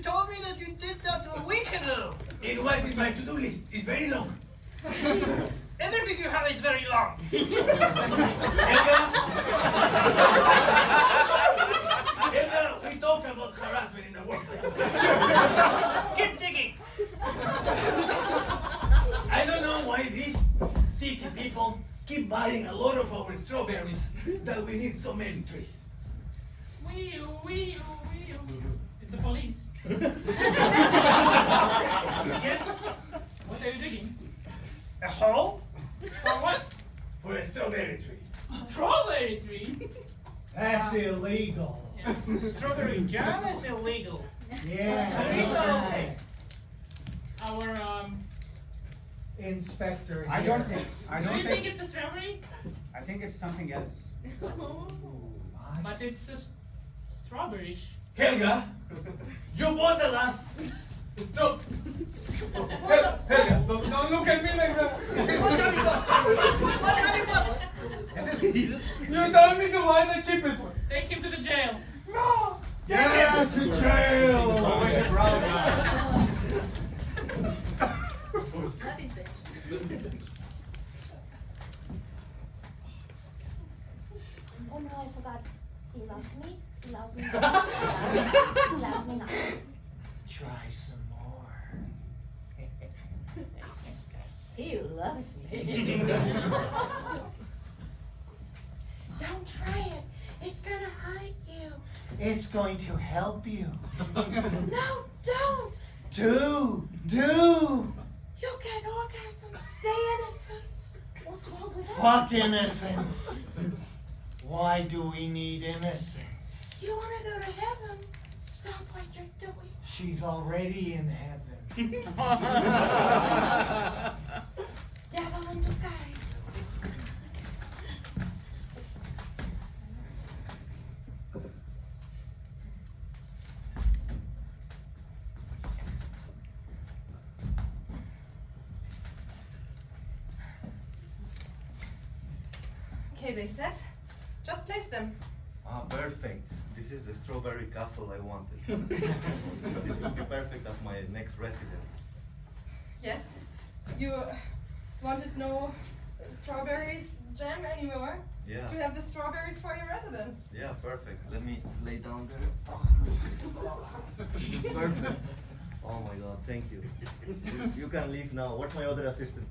told me that you did that a week ago. It was in my to-do list. It's very long. Everything you have is very long. Helga, we talked about harassment in the workplace. Keep digging. I don't know why these city people keep buying a lot of our strawberries that we need so many trees. It's the police. Yes? What are you digging? A hole? For what? For a strawberry tree. Strawberry tree? That's illegal. Strawberry jam is illegal. Yeah. Trees are okay. Our inspector. I here. don't think. do you think it's a strawberry? I think it's something else. But it's a strawberry. Helga, you bought the last straw. Helga, don't look at me like that. You told me to buy the cheapest one. Take him to the jail. No. Get to jail. Always a proud man. Oh no, I forgot. He loves me. He loves me. He loves me not. Try some more. He loves me. Don't try it. It's gonna hurt you. It's going to help you. No, don't. Do. You'll get orgasms. Stay innocent. What's wrong with that? Fuck innocence. Why do we need innocence? You wanna go to heaven? Stop what you're doing. She's already in heaven. Devil in disguise. Okay, they set. Just place them. Ah, perfect. This is the strawberry castle I wanted. This will be perfect as my next residence. Yes. You wanted no strawberries jam anymore. Yeah. To have the strawberries for your residence. confidence. Yeah, perfect. Let me lay down there. This is perfect. Oh my God, thank you. You can leave now. Where's my other assistant?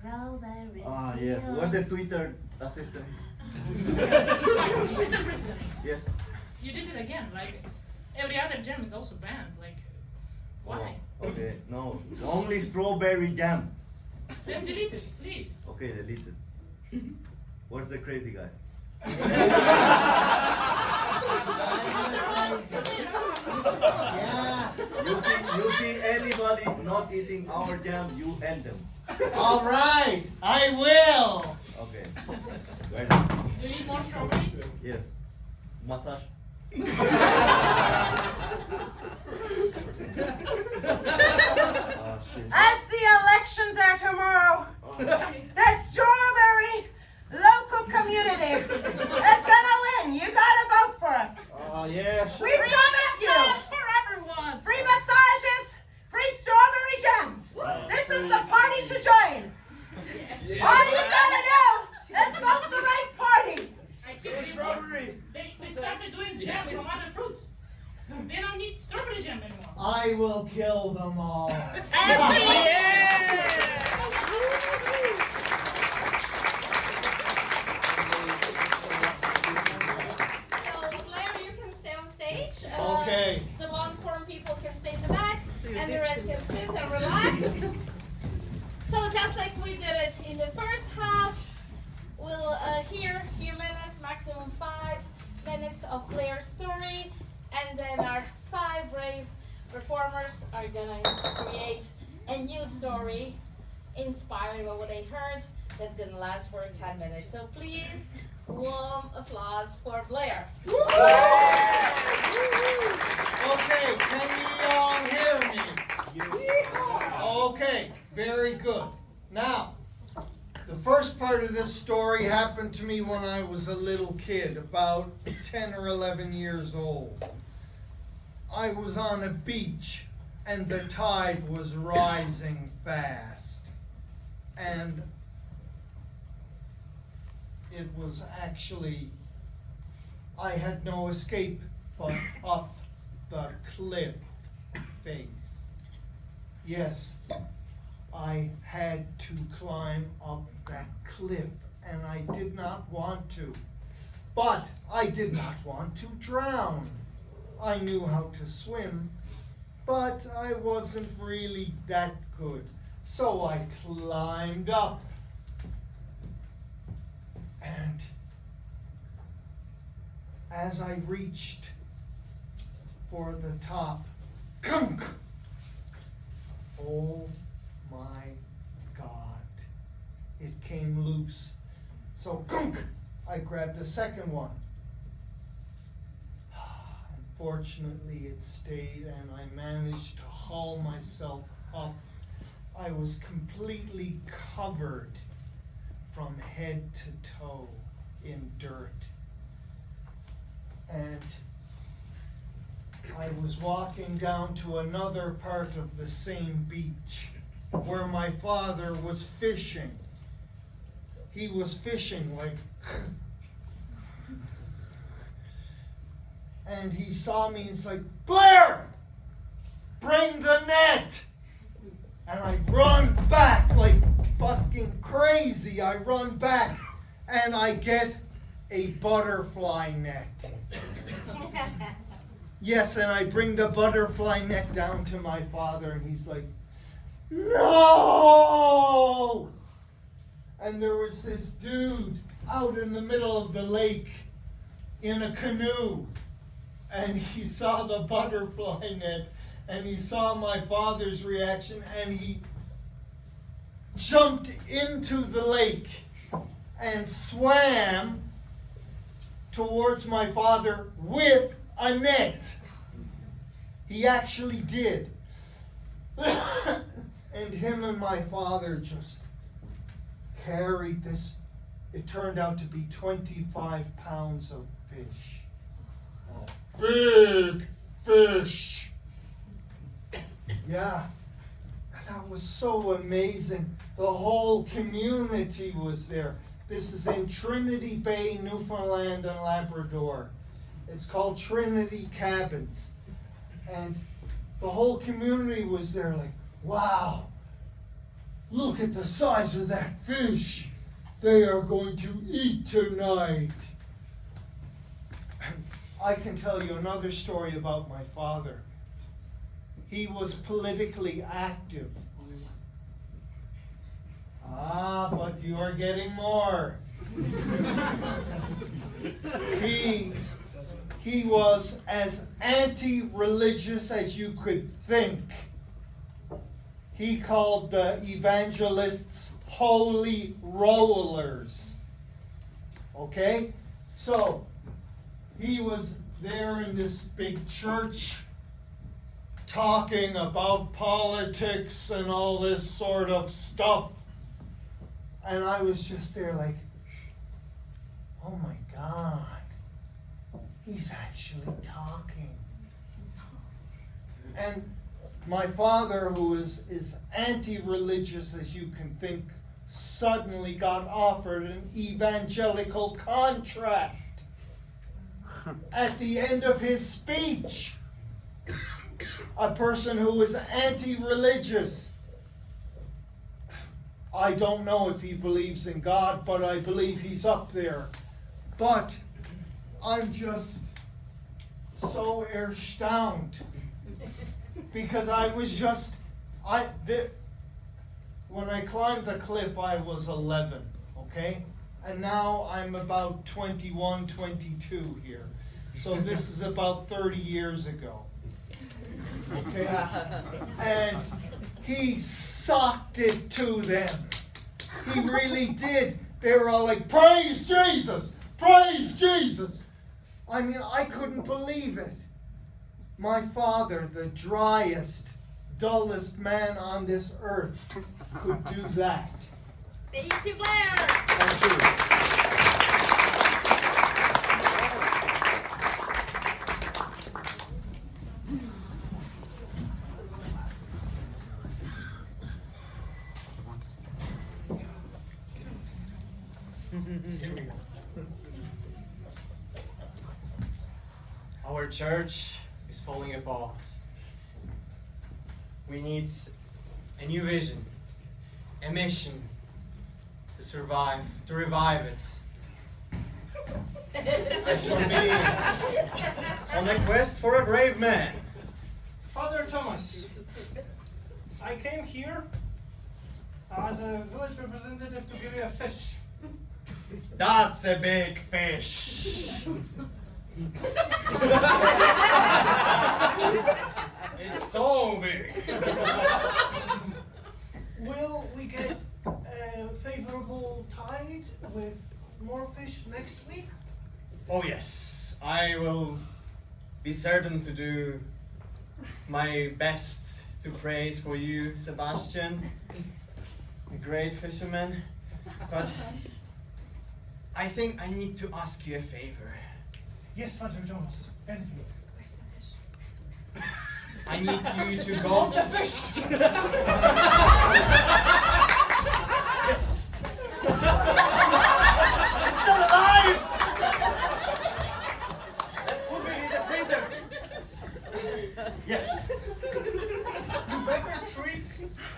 Strawberry. Ah, yes. Where's the Twitter assistant? Mr. President, Yes. you did it again. Like, every other jam is also banned. Like, why? Oh, okay. No, only strawberry jam. Then delete it, please. Okay, deleted. Where's the crazy guy? Yeah. You see anybody not eating our jam, you end them. All right, I will. Okay. Ready? Do you need more strawberries? Yes. Massage. Ah, shit. As the elections are tomorrow, the strawberry local community is gonna win. You gotta vote for us. Oh, yes. We promise you Massage for everyone. free massages, free strawberry jams. This is the party to join. All you gotta do is vote the right party. I see what you want. They started doing jam from other fruits. They don't need strawberry jam anymore. I will kill them all. So Blair, you can stay on stage. Okay. The long form people can stay in the back, and the rest can sit and relax. So just like we did it in the first half, we'll hear a few minutes, maximum 5 minutes of Blair's story, and then our 5 brave performers are gonna create a new story inspired by what they heard that's gonna last for 10 minutes. So please, warm applause for Blair. Okay, can you all hear me? Okay, very good. Now, the first part of this story happened to me when I was a little kid, about 10 or 11 years old. I was on a beach and the tide was rising fast. And it was actually, I had no escape but up the cliff face. Yes, I had to climb up that cliff, and I did not want to. But I did not want to drown. I knew how to swim, but I wasn't really that good. So I climbed up. And as I reached for the top, gunk! Oh my God, it came loose. So gunk! I grabbed a second one. Unfortunately, it stayed and I managed to haul myself up. I was completely covered from head to toe in dirt. And I was walking down to another part of the same beach where my father was fishing. He was fishing like, and he saw me and he's like, Blair, bring the net. And I run back like fucking crazy. I run back and I get a butterfly net. Yes, and I bring the butterfly net down to my father and he's like, no! And there was this dude out in the middle of the lake in a canoe. And he saw the butterfly net and he saw my father's reaction and he jumped into the lake and swam towards my father with a net. He actually did. And him and my father just carried this. It turned out to be 25 pounds of fish. Big fish. Yeah, that was so amazing. The whole community was there. This is in Trinity Bay, Newfoundland and Labrador. It's called Trinity Cabins. And the whole community was there like, wow, look at the size of that fish. They are going to eat tonight. I can tell you another story about my father. He was politically active. Ah, but you are getting more. He was as anti-religious as you could think. He called the evangelists holy rollers. Okay? So, he was there in this big church talking about politics and all this sort of stuff. And I was just there like, oh my God, he's actually talking. And my father, who is anti-religious as you can think, suddenly got offered an evangelical contract at the end of his speech. A person who was anti-religious. I don't know if he believes in God, but I believe he's up there. But I'm just so erstaunt because I was just, when I climbed the cliff, I was 11, okay? And now I'm about 21, 22 here. So this is about 30 years ago. Okay? And he socked it to them. He really did. They were all like, praise Jesus! Praise Jesus! I mean, I couldn't believe it. My father, the driest, dullest man on this earth, could do that. Thank you, Blair. Thank you. Here we go. Our church is falling apart. We need a new vision, a mission to survive, to revive it. I shall be on a quest for a brave man. Father Thomas, I came here as a village representative to give you a fish. That's a big fish. It's so big. Will we get a favorable tide with more fish next week? Oh yes, I will be certain to do my best to praise for you, Sebastian, a great fisherman. But I think I need to ask you a favor. Yes, Father Thomas. Anything. I need you to go. The fish! Yes. It's still alive! Let's put it in the freezer. Yes. You better treat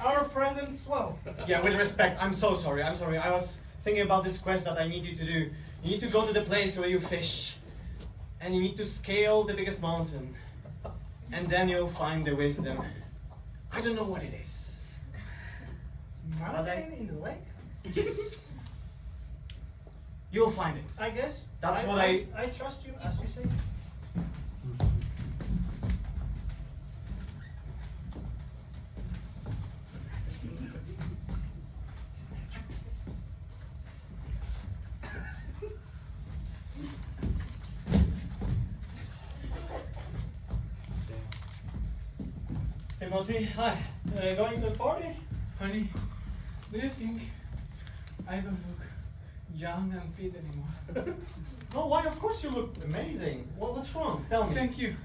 our presents well. Yeah, with respect, I'm so sorry. I'm sorry. I was thinking about this quest that I need you to do. You need to go to the place where you fish. And you need to scale the biggest mountain. And then you'll find the wisdom. I don't know what it is. Mountain in the lake? Yes. You'll find it. I guess. That's what I trust you, as you say. Timothy, hi. Going to the party? Honey, do you think I don't look young and fit anymore? No, why? Of course you look amazing. What's wrong? Tell me. Thank you.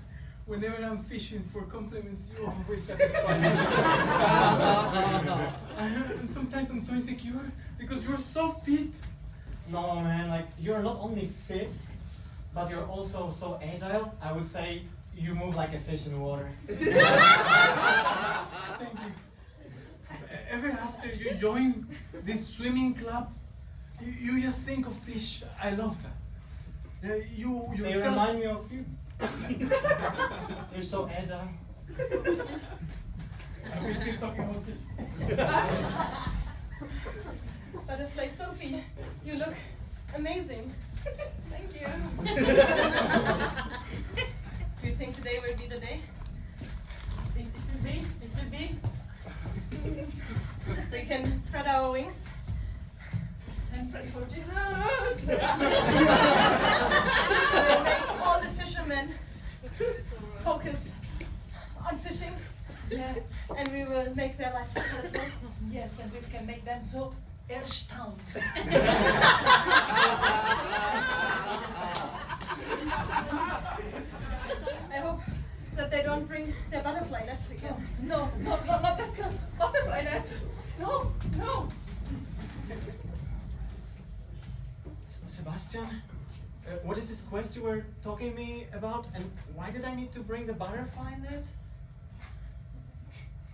Whenever I'm fishing for compliments, you always satisfy me. And sometimes I'm so insecure because you're so fit. No, man, like, you're not only fit, but you're also so agile. I would say you move like a fish in water. Thank you. Ever after you join this swimming club, you just think of fish. I love that. You They yourself- remind me of you. You're so agile. Are we still talking about fish? Butterfly Sophie, you look amazing. Thank you. Do you think today will be the day? It will be. We can spread our wings. And pray for Jesus. We'll make all the fishermen focus on fishing. Yeah. And we will make their life successful. Yes, and we can make them so erstaunt. I hope that they don't bring their butterfly nets again. No, not that butterfly net. No. Sebastian, what is this quest you were talking me about, and why did I need to bring the butterfly net?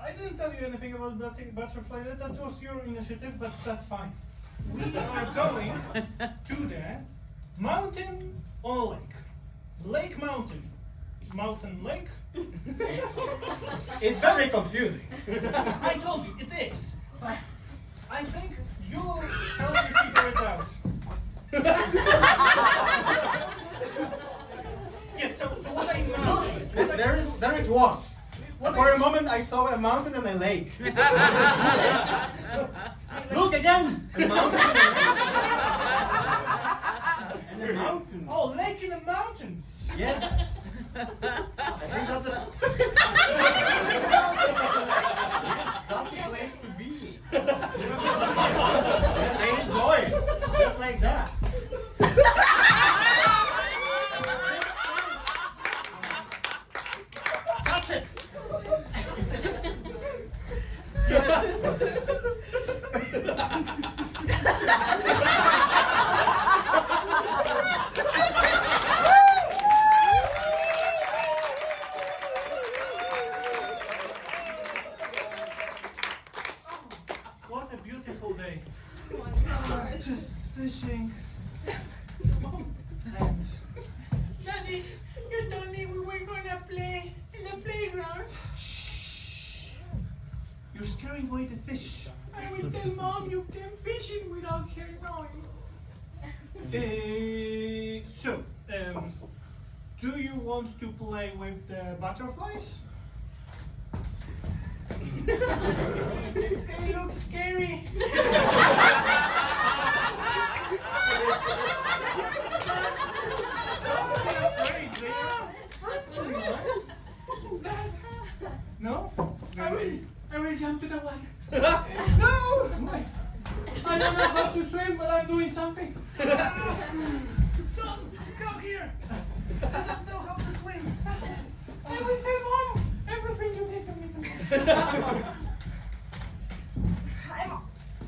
I didn't tell you anything about butterfly net. That was your initiative, but that's fine. We are going to the mountain on a lake. Lake mountain. Mountain lake. It's very confusing. I told you, it is. But I think you will help me figure it out. Yes, so what I know is... There it was. For a moment I saw a mountain and a lake. Look again! A mountain and a lake. And a mountain. Oh, lake in the mountains. Yes. I think that's a... Yes, that's a place to be. I enjoy it. Just like that. That's it. What a beautiful day. Just fishing. And Daddy, you told me we were gonna play in the playground. you're scaring away the fish. I will tell Mom you came fishing without her knowing. Do you want to play with the butterflies? They look scary. No? I will jump to the water. No! I don't know how to swim, but I'm doing something. Son, come here! I don't know how to swim. I will tell Mom everything you did to me. I'm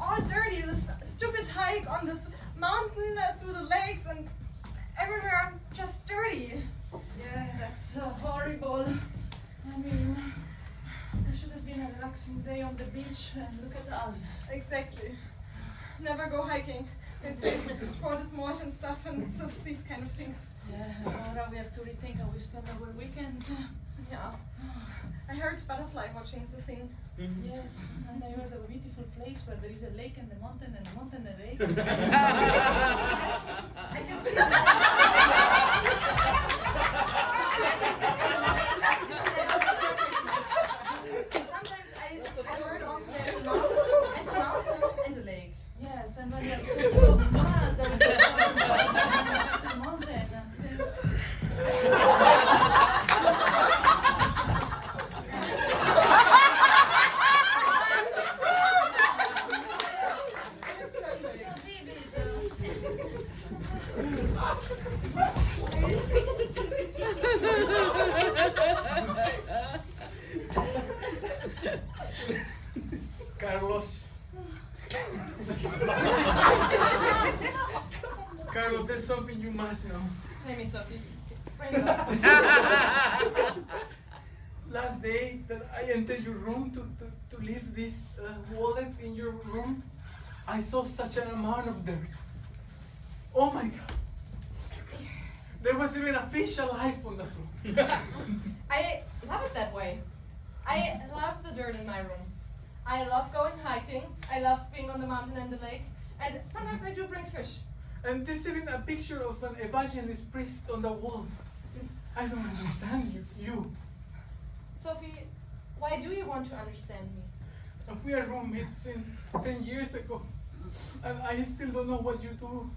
all dirty. This stupid hike on this mountain through the lakes and everywhere. I'm just dirty. Yeah, that's horrible. I mean, it should have been a relaxing day on the beach, and look at us. Exactly. Never go hiking. It's sport is more and stuff, and it's just these kind of things. Yeah, now we have to rethink how we spend our weekends. Yeah. I heard butterfly watching is a thing. Yes, and I heard of a beautiful place where there is a lake and a mountain and a mountain and a lake. I can see that. Sometimes I heard also there's a mountain and a lake. Yes, and when you have to go mad, there is a mountain. Carlos. Carlos, there's something you must know. Tell me, Sophie. Bring it up. Last day that I entered your room to leave this wallet in your room, I saw such an amount of dirt. Oh my God. There was even a fish alive on the floor. I love it that way. I love the dirt in my room. I love going hiking. I love being on the mountain and the lake. And sometimes I do bring fish. And there's even a picture of an evangelist priest on the wall. I don't understand you. Sophie, why do you want to understand me? We are roommates since 10 years ago. And I still don't know what you do.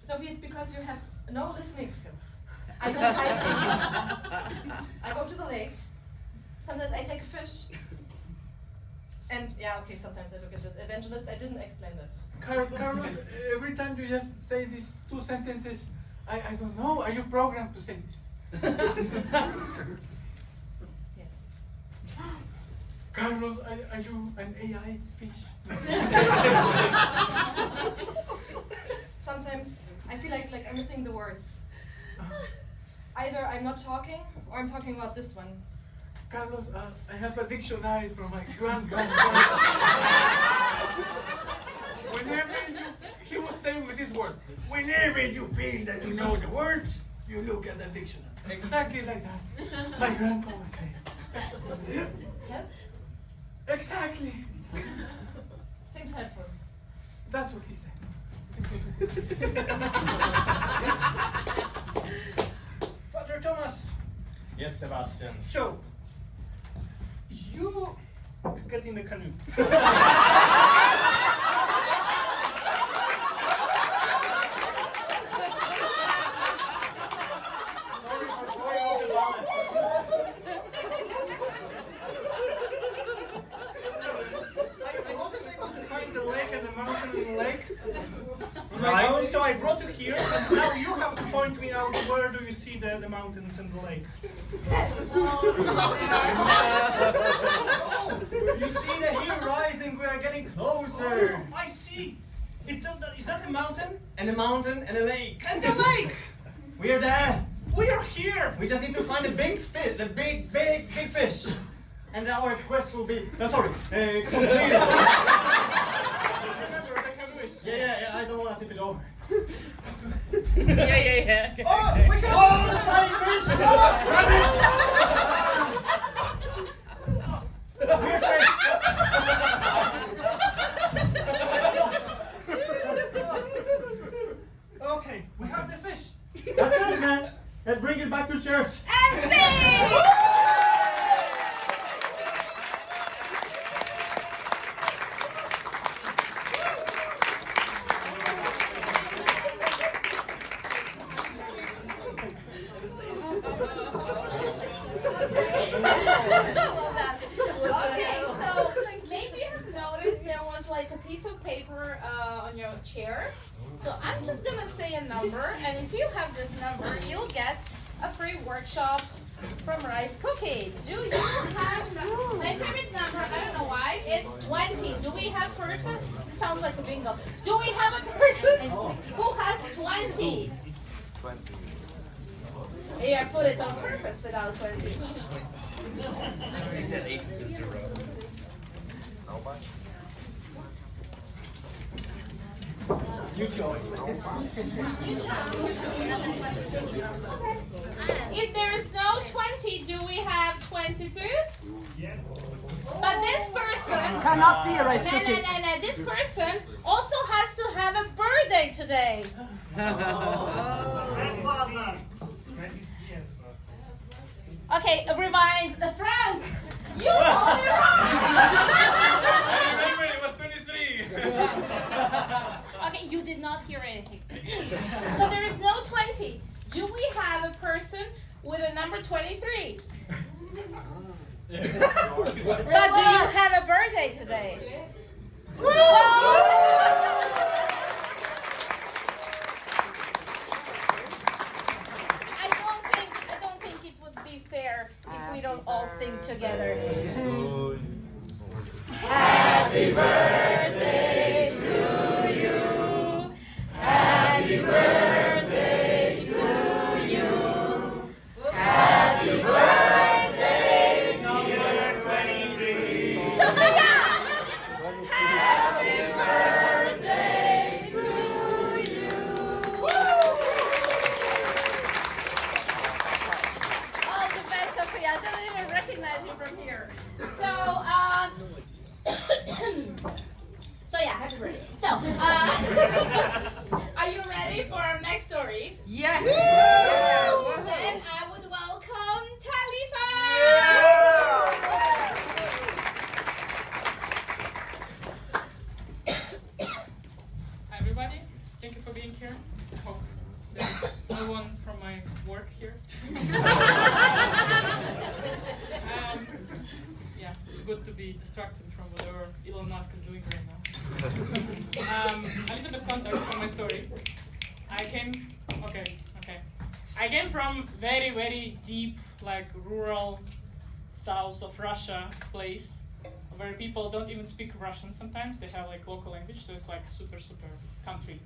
Sophie, it's because you have no listening skills. I go hiking. I go to the lake. Sometimes I take fish. And yeah, okay, sometimes I look at the evangelist. I didn't explain that. Carlos, every time you just say these two sentences, I don't know, are you programmed to say this? Yes. Carlos, are you an AI fish? Sometimes I feel like I'm missing the words. Either I'm not talking or I'm talking about this one. Carlos, I have a dictionary from my grandfather. Whenever he would say with his words, whenever you feel that you know the words, you look at the dictionary. Exactly like that. My grandpa would say. Help? Exactly. Seems helpful. That's what he said. Father Thomas, Yes, Sebastian. so you get in the canoe. Sorry for throwing off the balance. I wasn't able to find the lake and the mountain and the lake. Right. So I brought it here, and now you have to point me out where do you see the mountains and the lake. You see the hill rising, we are getting closer. Oh, I see. Is that the mountain? And the mountain and the lake. And the lake! We are there. We are here! We just need to find the big fish, the big fish. And our quest will be, completed. Remember, the canoe is. Yeah, I don't want to tip it over. Yeah. Oh, we can. Oh, my fish! Grab it! We're safe. Okay, we have the fish. That's it, man. Let's bring it back to church. And sing! Okay, so maybe you have noticed there was like a piece of paper on your chair. So I'm just gonna say a number, and if you have this number, you'll get a free workshop from Rice Cookie. Do you have my favorite number? I don't know why. It's 20. Do we have person? This sounds like a bingo. Do we have a person who has 20? 20. Yeah, put it on purpose without 20. That 8 to 0. Nobody? You choice. If there is no 20, do we have 22? Yes. But this person Cannot be a rice cookie. No. This person also has to have a birthday today. Okay, rewind. Frank, you told me wrong. Remember, it was 23. Okay, you did not hear anything. So there is no 20. Do we have a person with a number 23? But do you have a birthday today? Yes. I don't think it would be fair if we don't all sing together. Happy birthday No. Are you ready for our next story? Yes. Then I would welcome Talifa. Hi everybody, thank you for being here. I hope there's no one from my work here. Yeah, it's good to be distracted from whatever Elon Musk is doing right now. A little bit context for my story. I came from very deep, like rural south of Russia place where people don't even speak Russian sometimes. They have like local language, so it's like super country.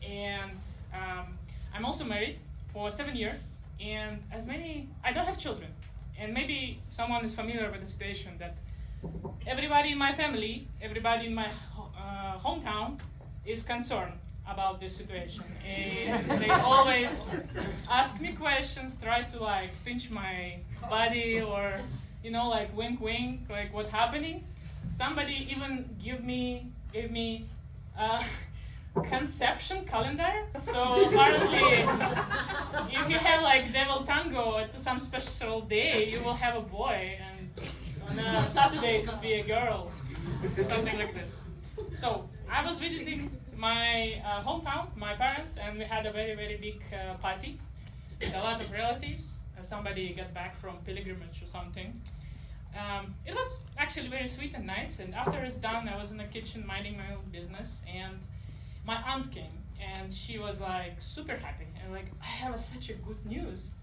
And I'm also married for 7 years, and I don't have children. And maybe someone is familiar with the situation that everybody in my family, everybody in my hometown is concerned about this situation. And they always ask me questions, try to like pinch my body or, you know, like wink wink, like what's happening. Somebody even gave me a conception calendar. So apparently, if you have like devil tango at some special day, you will have a boy, and on a Saturday it will be a girl, something like this. So I was visiting my hometown, my parents, and we had a very big party with a lot of relatives. Somebody got back from pilgrimage or something. It was actually very sweet and nice, and after it's done, I was in the kitchen minding my own business, and my aunt came, and she was like super happy, and like, I have such a good news.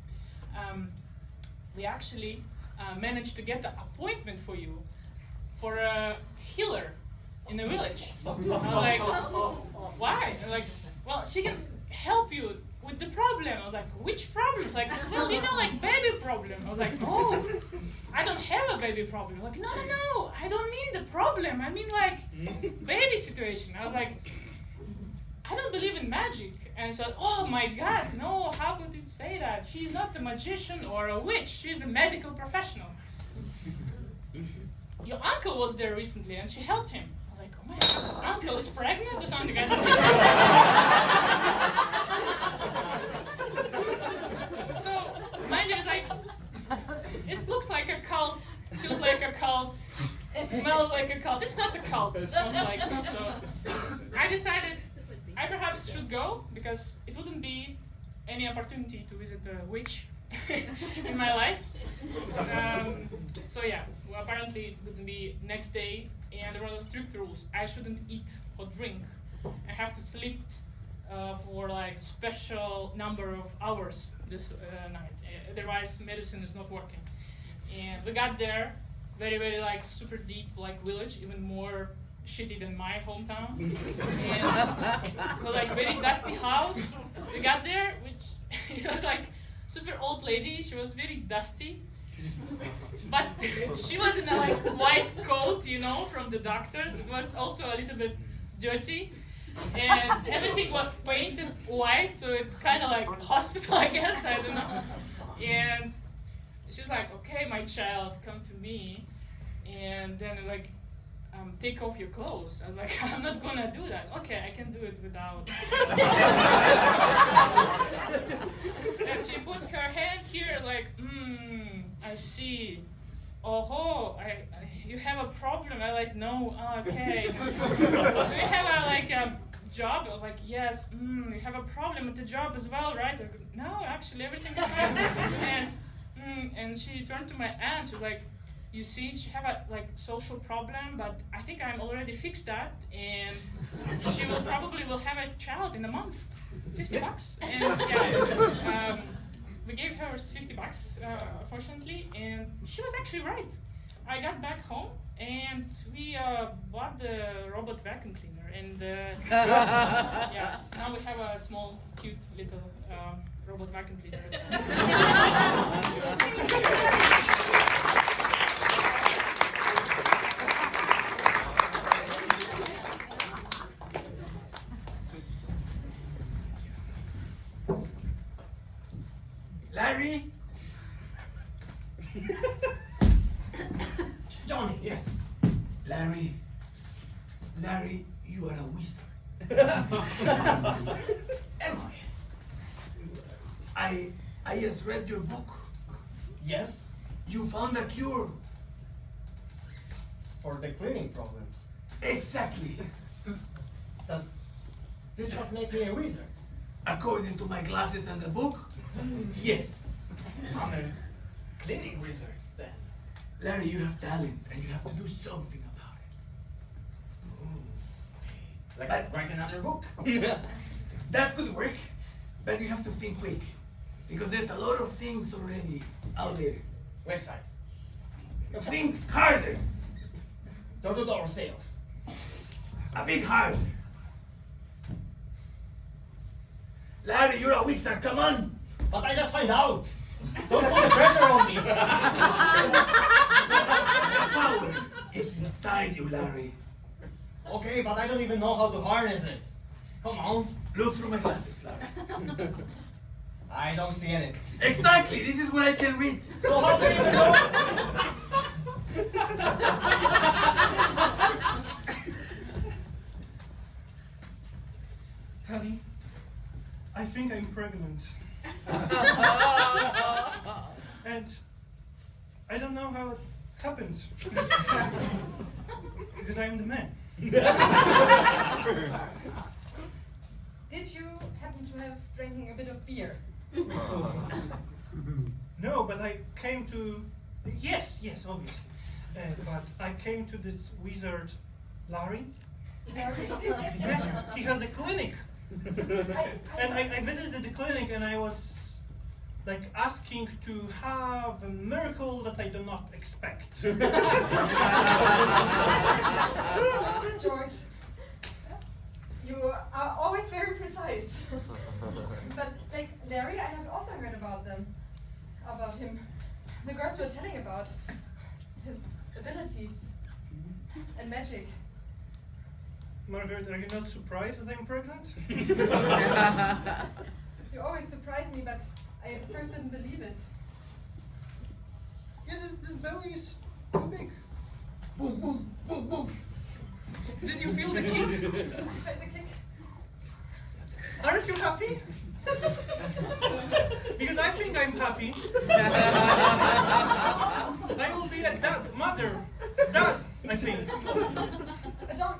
We actually managed to get the appointment for you for a healer in the village. I'm like, why? I'm like, well, she can help you with the problem. I was like, which problem? Like, well, you know, like baby problem. I was like, oh, I don't have a baby problem. Like, no, I don't mean the problem. I mean like baby situation. I was like, I don't believe in magic. And so, oh my God, no, how could you say that? She's not a magician or a witch. She's a medical professional. Your uncle was there recently and she helped him. I was like, oh my God, uncle is pregnant or something? So, mind you, like, it looks like a cult, feels like a cult, it smells like a cult. It's not a cult, it smells like it. So, I decided I perhaps should go because it wouldn't be any opportunity to visit a witch in my life. So yeah, well, apparently it wouldn't be next day, and there were strict rules. I shouldn't eat or drink. I have to sleep for like special number of hours this night. Otherwise, medicine is not working. And we got there, very like super deep like village, even more shitty than my hometown. And so like very dusty house. We got there, which it was like super old lady. She was very dusty, but she was in a like white coat, you know, from the doctors. It was also a little bit dirty, and everything was painted white, so it's kind of like hospital, I guess. I don't know. And she was like, "Okay, my child, come to me," and then like, take off your clothes. I was like, I'm not gonna do that. Okay, I can do it without. And she put her hand here, like, I see. Oh, you have a problem. I like, no, okay. Do you have a job? I was like, yes. You have a problem with the job as well, right? I go, no, actually, everything is fine. And she turned to my aunt. She's like, you see, she have a social problem, but I think I'm already fixed that, and she will probably have a child in a month. $50. And yeah, we gave her $50, fortunately, and she was actually right. I got back home and we bought the robot vacuum cleaner, and yeah, now we have a small, cute little robot vacuum cleaner. Larry? Johnny, yes. Larry, Larry, you are a wizard. Am I just read your book. Yes, You found a cure. for the cleaning problems. Exactly. This does make me a wizard. According to my glasses and the book, yes. I'm a cleaning wizard then. Larry, you have talent and you have to do something about Like But- write another book. it. That could work, but you have to think quick. Because there's a lot of things already out there. Website. Think harder. Door-to-door sales. A bit harder. Larry, you're a wizard, come on! But I just find out. Don't put the pressure on me. Power is inside you, Larry. Okay, but I don't even know how to harness it. Come on. Look through my glasses, Larry. I don't see anything. Exactly, this is what I can read. So how do you even know? Honey, I think I'm pregnant. And I don't know how it happens. Because I'm the man. Did you happen to have drinking a bit of beer? No, but I came to. Yes, obviously. But I came to this wizard, Larry. Larry? Yeah, he has a clinic. And I visited the clinic and I was like asking to have a miracle that I do not expect. George, you are always very precise. But like Larry, I have also heard about him. The girls were telling about his abilities and magic. Margaret, are you not surprised that I'm pregnant? You always surprise me, but I at first didn't believe it. Yeah, this belly is too big. Boom, boom, boom, boom. Did you feel the kick? I felt the kick. Aren't you happy? Because I think I'm happy. I will be a dad, mother, dad, I think. A dog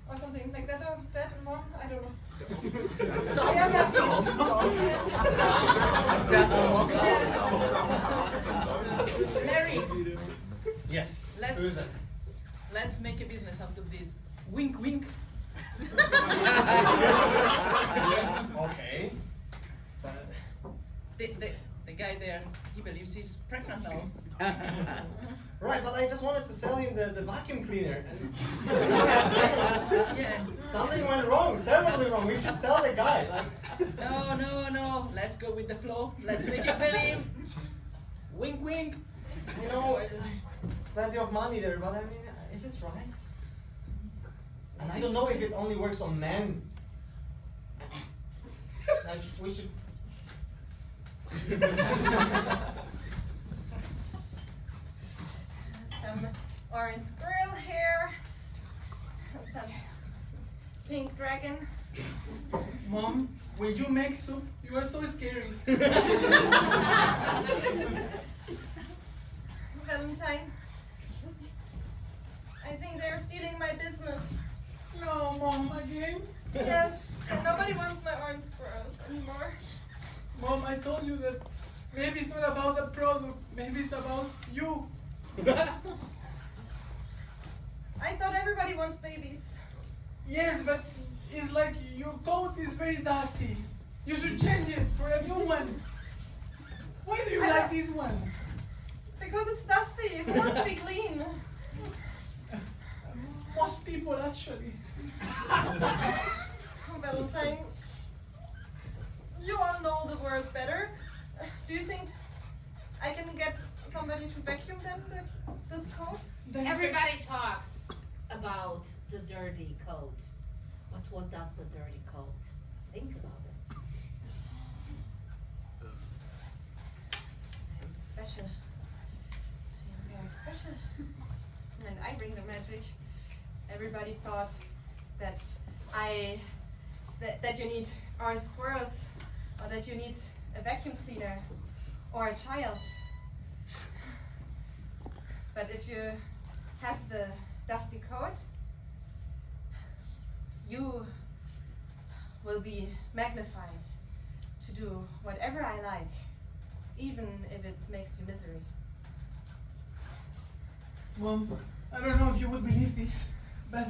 or something like that, or that and mom, I don't know. I am happy. Larry, Yes, Let's- Susan. let's make a business out of this. Wink, wink. Okay. But The guy there, he believes he's pregnant now. right, but I just wanted to sell him the vacuum cleaner. And Yeah. something went wrong, terribly wrong. We should tell the guy. Like, No. Let's go with the flow. Let's make it believe. Wink, wink. you know, it's plenty of money there, but I mean, is it right? And I don't know if it only works on men. Like, we should. Some orange squirrel here. Some pink dragon. Mom, when you make soup, you are so scary. Valentine. I think they're stealing my business. No, Mom, again? Yes, and nobody wants my orange squirrels anymore. Mom, I told you that maybe it's not about the product, maybe it's about you. I thought everybody wants babies. Yes, but it's like your coat is very dusty. You should change it for a new one. Why do you I like don't- this one? Because it's dusty. Who wants to be clean? Most people actually. Valentine, you all know the world better. Do you think I can get somebody to vacuum them this coat? Everybody talks about the dirty coat. But what does the dirty coat think about this? I'm special. I'm very special. And I bring the magic. Everybody thought that that you need orange squirrels, or that you need a vacuum cleaner, or a child. But if you have the dusty coat, you will be magnified to do whatever I like, even if it makes you misery. Mom, I don't know if you would believe this, but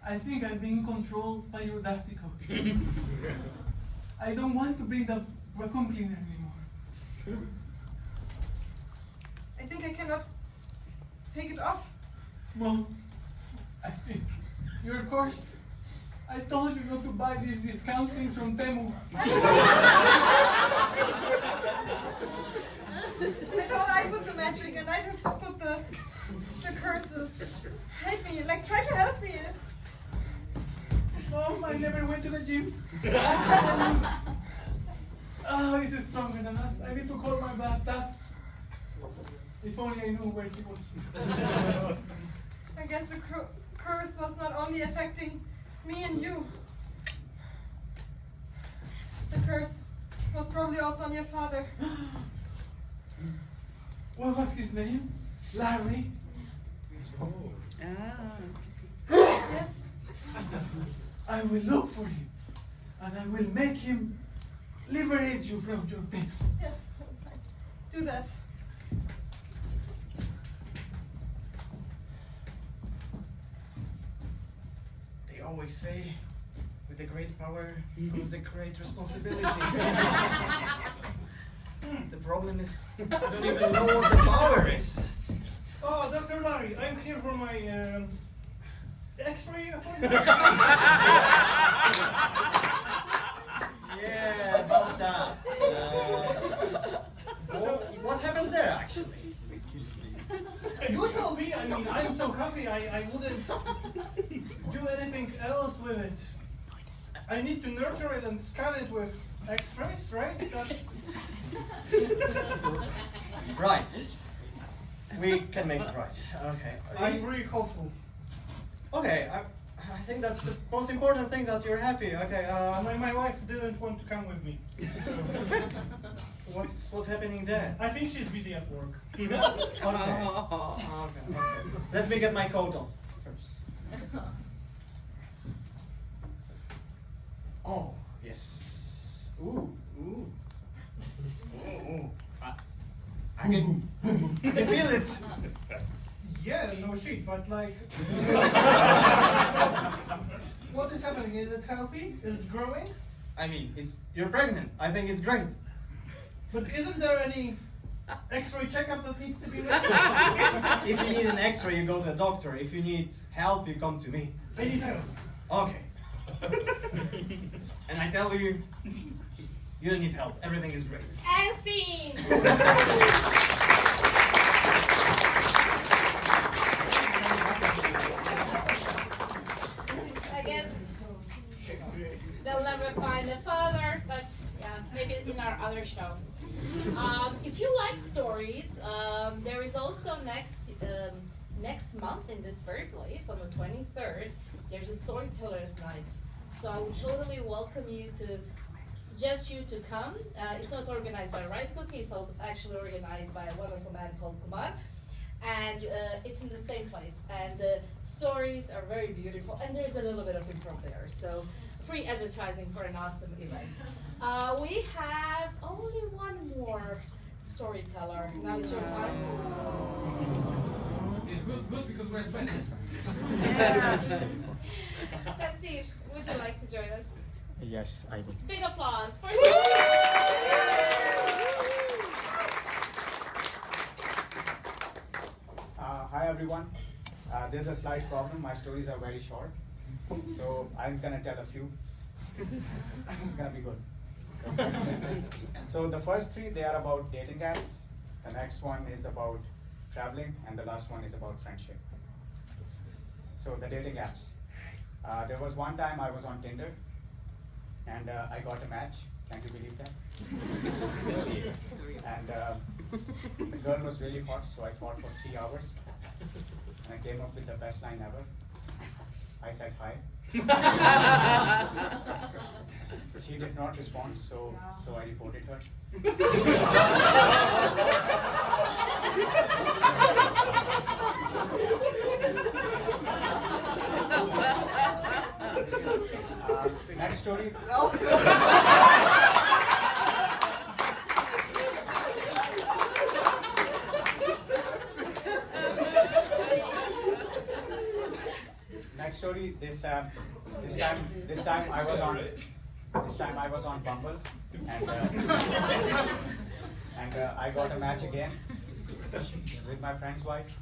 I think I'm being controlled by your dusty coat. I don't want to bring the vacuum cleaner anymore. I think I cannot take it off. Mom, I think you're cursed. I told you not to buy these discount things from Temu. I thought I put the magic and I put the curses. Help me, like try to help me. Mom, I never went to the gym. Oh, this is stronger than us. I need to call my dad. If only I knew where he was. I guess the curse was not only affecting me and you. The curse was probably also on your father. What was his name? Larry? Yes. I will look for him, and I will make him liberate you from your pain. Yes. Do that. They always say, with a great power comes a great responsibility. The problem is, I don't even know what the power is. Oh, Dr. Larry, I'm here for my X-ray appointment. Yeah, about that. What happened there, actually? You tell me. I mean, I'm so happy. I wouldn't do anything else with it. I need to nurture it and scan it with X-rays, right? Right. We can make it right. Okay. I'm really hopeful. Okay, I think that's the most important thing, that you're happy. Okay, My wife didn't want to come with me. what's happening there? I think she's busy at work. Okay. Let me get my coat on first. Oh, yes. Ooh. I can feel it. Yeah, no shit, but like... What is happening? Is it healthy? Is it growing? I mean, you're pregnant. I think it's great. But isn't there any X-ray checkup that needs to be made? If you need an X-ray, you go to the doctor. If you need help, you come to me. I need help. Okay. And I tell you, you don't need help. Everything is great. And scene! I guess they'll never find a father, but yeah, maybe in our other show. If you like stories, there is also next month in this very place, on the 23rd, there's a storytellers night. So I would totally welcome you to suggest you to come. It's not organized by Rice Cookie, it's also actually organized by a wonderful man called Kumar. And it's in the same place. And the stories are very beautiful. And there's a little bit of improv there. So free advertising for an awesome event. We have only one more storyteller. Now it's your time. It's good because we're spending. Tassir, would you like to join us? Yes, I will. Big applause for Hi everyone. There's a slight problem. My stories are very short, so I'm gonna tell a few. It's gonna be good. So the first three, they are about dating apps. The next one is about traveling, and the last one is about friendship. So the dating apps. There was one time I was on Tinder, and I got a match. Can you believe that? And the girl was really hot, so I fought for 3 hours, and I came up with the best line ever. I said hi. She did not respond, so I reported her. Next story. Next story. This time I was on Bumble, and I got a match again with my friend's wife.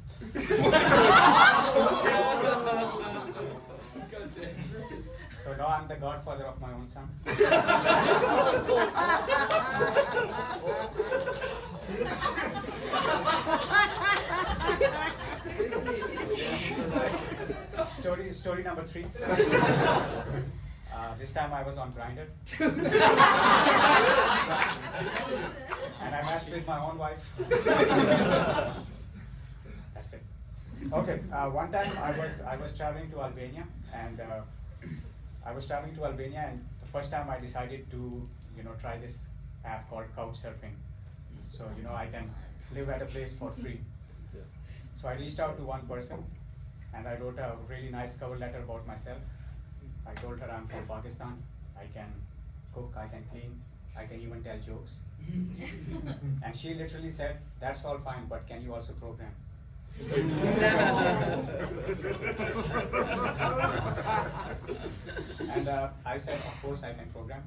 So now I'm the godfather of my own son. Story number 3. This time I was on Grindr. And I matched with my own wife. That's it. Okay, one time I was traveling to Albania, and the first time I decided to try this app called Couchsurfing. So I can live at a place for free. So I reached out to one person, and I wrote a really nice cover letter about myself. I told her I'm from Pakistan. I can cook, I can clean, I can even tell jokes. And she literally said, "That's all fine, but can you also program?" And I said, "Of course I can program."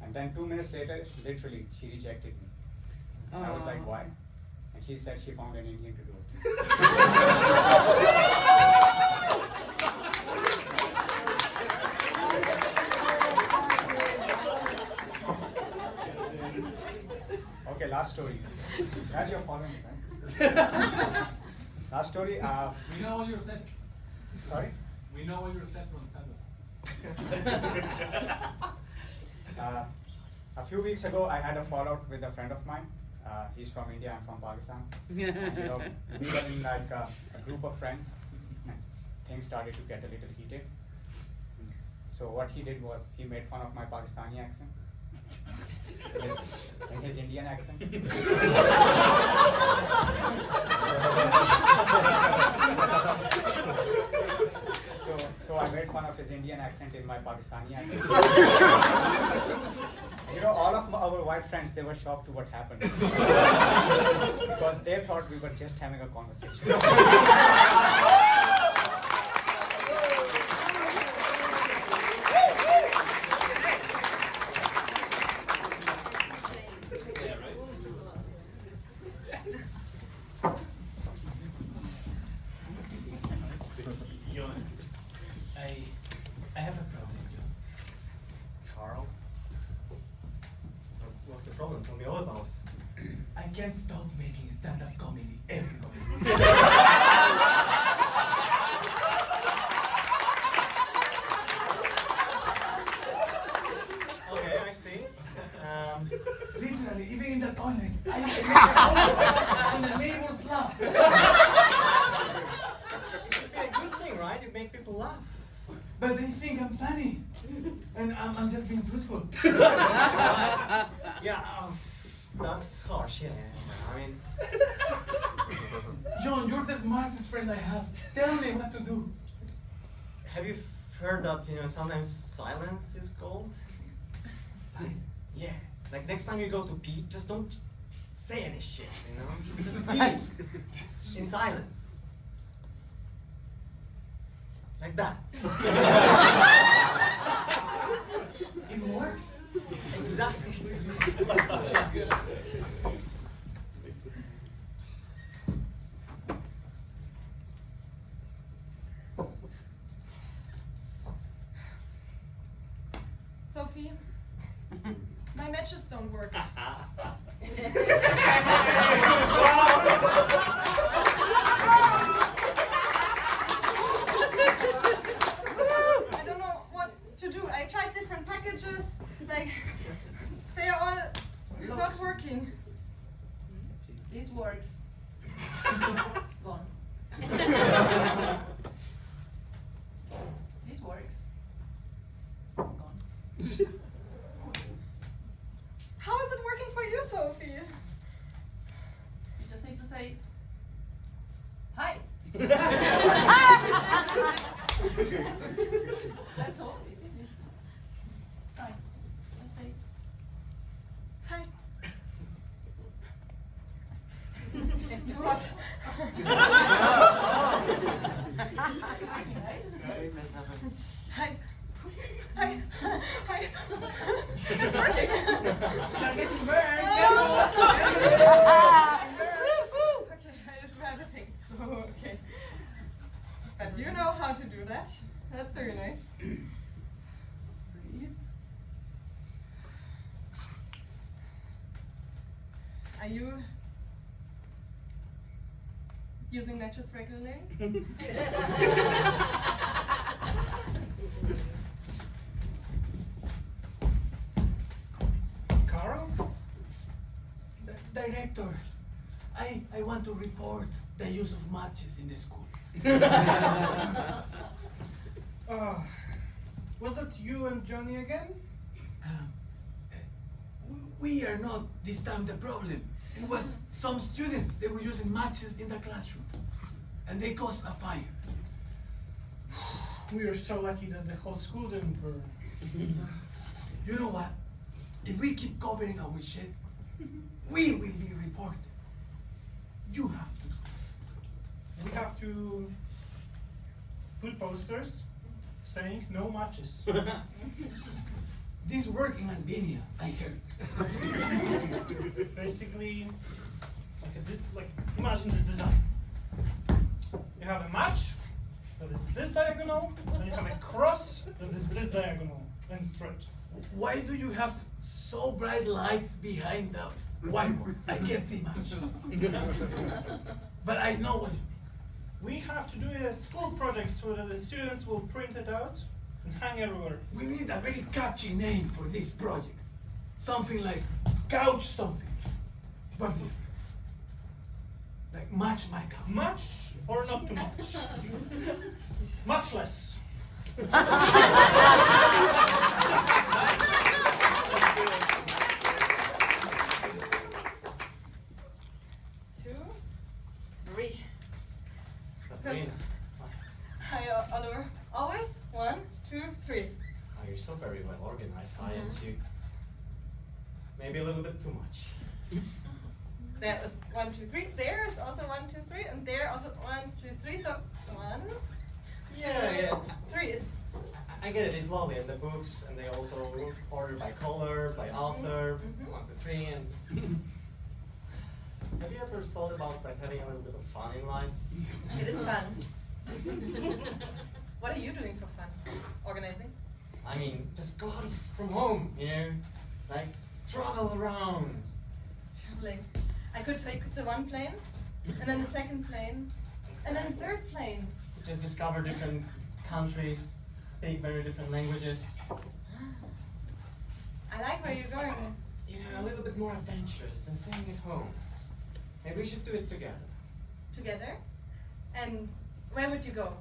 And then 2 minutes later, literally, she rejected me. I was like, "Why?" And she said she found an Indian to do it. Okay, last story. Glad you're following me, right? Last story. We know all your set. Sorry? We know all your set from stand-up. A few weeks ago, I had a fallout with a friend of mine. He's from India, I'm from Pakistan. And, we were in like a group of friends, and things started to get a little heated. So what he did was he made fun of my Pakistani accent in his Indian accent. So I made fun of his Indian accent in my Pakistani accent. And, all of our white friends, they were shocked to what happened. Because they thought we were just having a conversation. I have a problem, John. Carl? What's the problem? Tell me all about it. I can't stop making stand-up comedy everybody. Okay, I see. Literally, even in the toilet, I make and the neighbors laugh. Okay, good thing, right? You make people laugh. But they think I'm funny, and I'm just being truthful. Yeah, that's harsh, yeah. I mean, John, you're the smartest friend I have. Tell me what to do. have you heard that, sometimes silence is gold? Yeah. Like next time you go to pee, just don't say any shit, Just pee in silence. Like that. It works. Exactly. Sophie, my matches don't work. I don't know what to do. I tried different packages, they are all not working. This works. Gone. How is it working for you, Sophie? You just need to say, hi. That's all. It's easy. Hi. Let's say, Hi. What? Hi. Hi. Hi. It's working. you're getting burned. Okay, I'd rather take it slow. Okay. But you know how to do that. That's very nice. Breathe. Are you using matches regularly? Carl? Director, I want to report the use of matches in the school. Was that you and Johnny again? We are not this time the problem. It was some students, they were using matches in the classroom. And they caused a fire. We are so lucky that the whole school didn't burn. You know what? If we keep covering our shit, we will be reported. You have to do it. We have to put posters saying no matches. This work in Albania, I heard. Basically, like imagine this design. You have a match that is this diagonal, and you have a cross that is this diagonal, and straight. Why do you have so bright lights behind the whiteboard? I can't see much. But I know what. We have to do a school project so that the students will print it out and hang everywhere. We need a very catchy name for this project. Something like couch something. What do you think? Like match my couch. Much or not too much? Much less. 2, 3. Sabrina. Hi, Oliver. Always 1, 2, 3. Oh, you're so very well organized, aren't you? Maybe a little bit too much. That was 1, 2, 3. There is also 1, 2, 3, and there also 1, 2, 3. So 1, 2, Yeah. 3. It's I get it, it's lovely, and the books, and they also order by color, by author, 1 to 3, and... Have you ever thought about like having a little bit of fun in life? It is fun. What are you doing for fun? Organizing? I mean, just go out from home, you know? Like, travel around. Traveling. I could take the one plane, and then the second plane, and then the third plane. Just discover different countries, speak very different languages. I like where you're going. You know, a little bit more adventurous than staying at home. Maybe we should do it together. Together? And where would you go?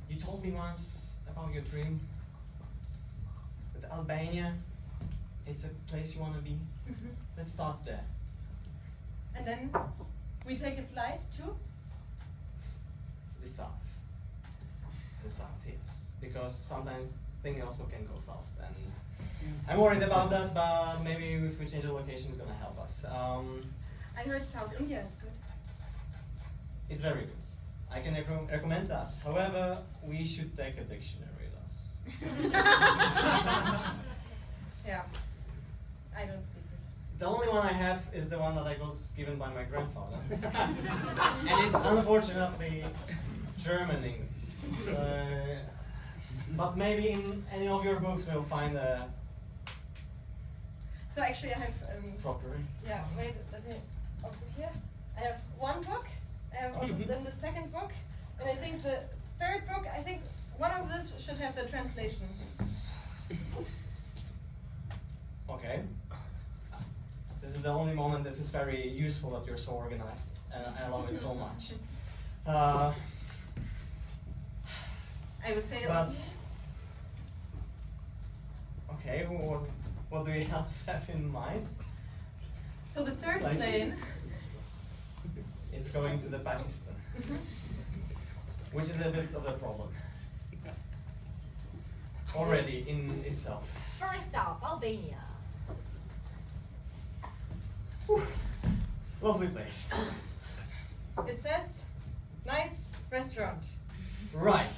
You told me once about your dream with Albania. It's a place you want to be. Let's start there. And then we take a flight to? The south. The south, yes. Because sometimes things also can go south. And I'm worried about that, but maybe if we change the location, it's going to help us. I heard South India is good. It's very good. I can recommend that. However, we should take a dictionary with us. Yeah. I don't speak it. The only one I have is the one that I was given by my grandfather. And it's unfortunately German English. But maybe in any of your books we'll find a So actually I have, proper. yeah, wait, let me, also here. I have one book, I have also then the second book, and I think the third book, I think one of this should have the translation. Okay. This is the only moment this is very useful that you're so organized. And I love it so much. I would say. But okay, what do you else have in mind? So the third Like- plane. It's going to the Pakistan, which is a bit of a problem already in itself. First stop, Albania. Lovely place. It says nice restaurant. Right,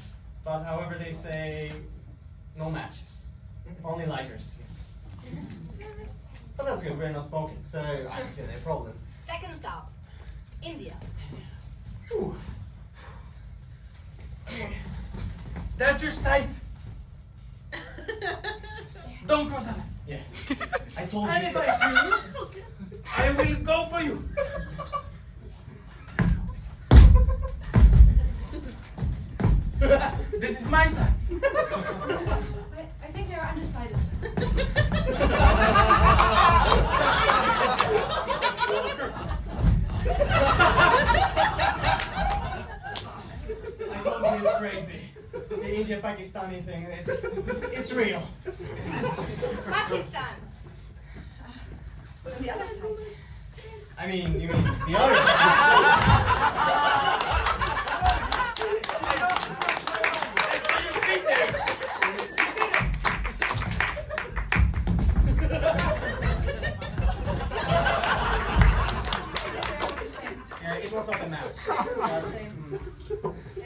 but however they say no matches, only lighters. But that's good, we're not smoking, so I don't see any problem. Second stop, India. Whew. That's your site. Don't cross that. Yeah, I told And you. if I do, I will go for you. This is my side. I think they are undecided. I told you it's crazy. The India-Pakistani thing, it's real. Pakistan. On the other side. I mean, you mean the other side. Yeah, it was not a match. That's-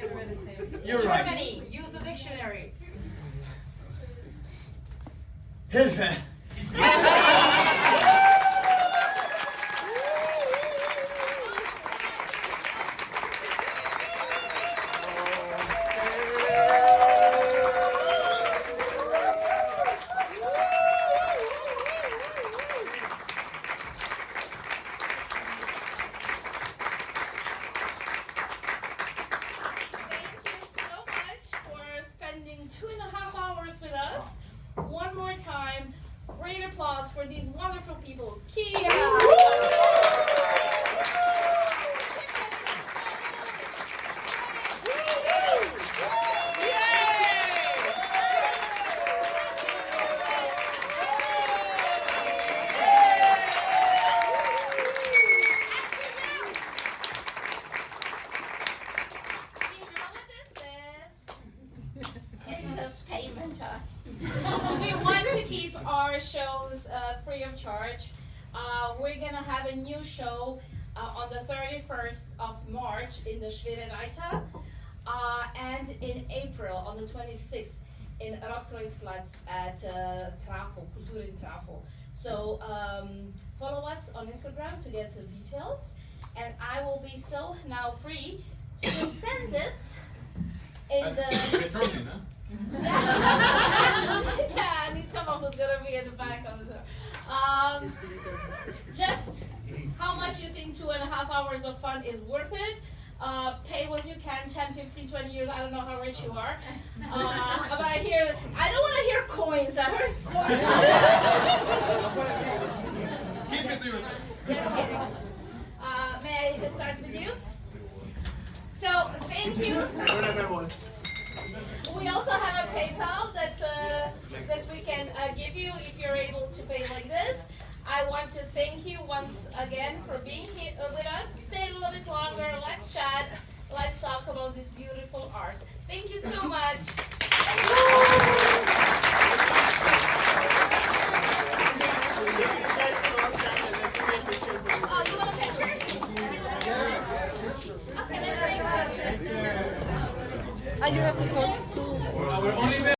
Everywhere the same. You're right. Germany, use the dictionary. Hilfe! Thank you so much for spending 2.5 hours with us. One more time, great applause for these wonderful people. Kia! You know what this is? It's a payment. We want to keep our shows free of charge. We're gonna have a new show on the 31st of March in the Schwerereiter, and in April on the 26th in Rotkreuzplatz at Trafo, Kultur in Trafo. So follow us on Instagram to get the details, and I will be so now free to send this in the. Returning, huh? Yeah, I need someone who's gonna be in the back of the. Just how much you think 2.5 hours of fun is worth it? Pay what you can, 10, 15, 20 years. I don't know how rich you are. But I don't want to hear coins. I heard coins. Keep it to yourself. Just kidding. May I start with you? So thank you. We also have a PayPal that we can give you if you're able to pay like this. I want to thank you once again for being here with us. Stay a little bit longer. Let's chat. Let's talk about this beautiful art. Thank you so much. Oh, you want a picture? Okay, let's take a picture. And you have the phone.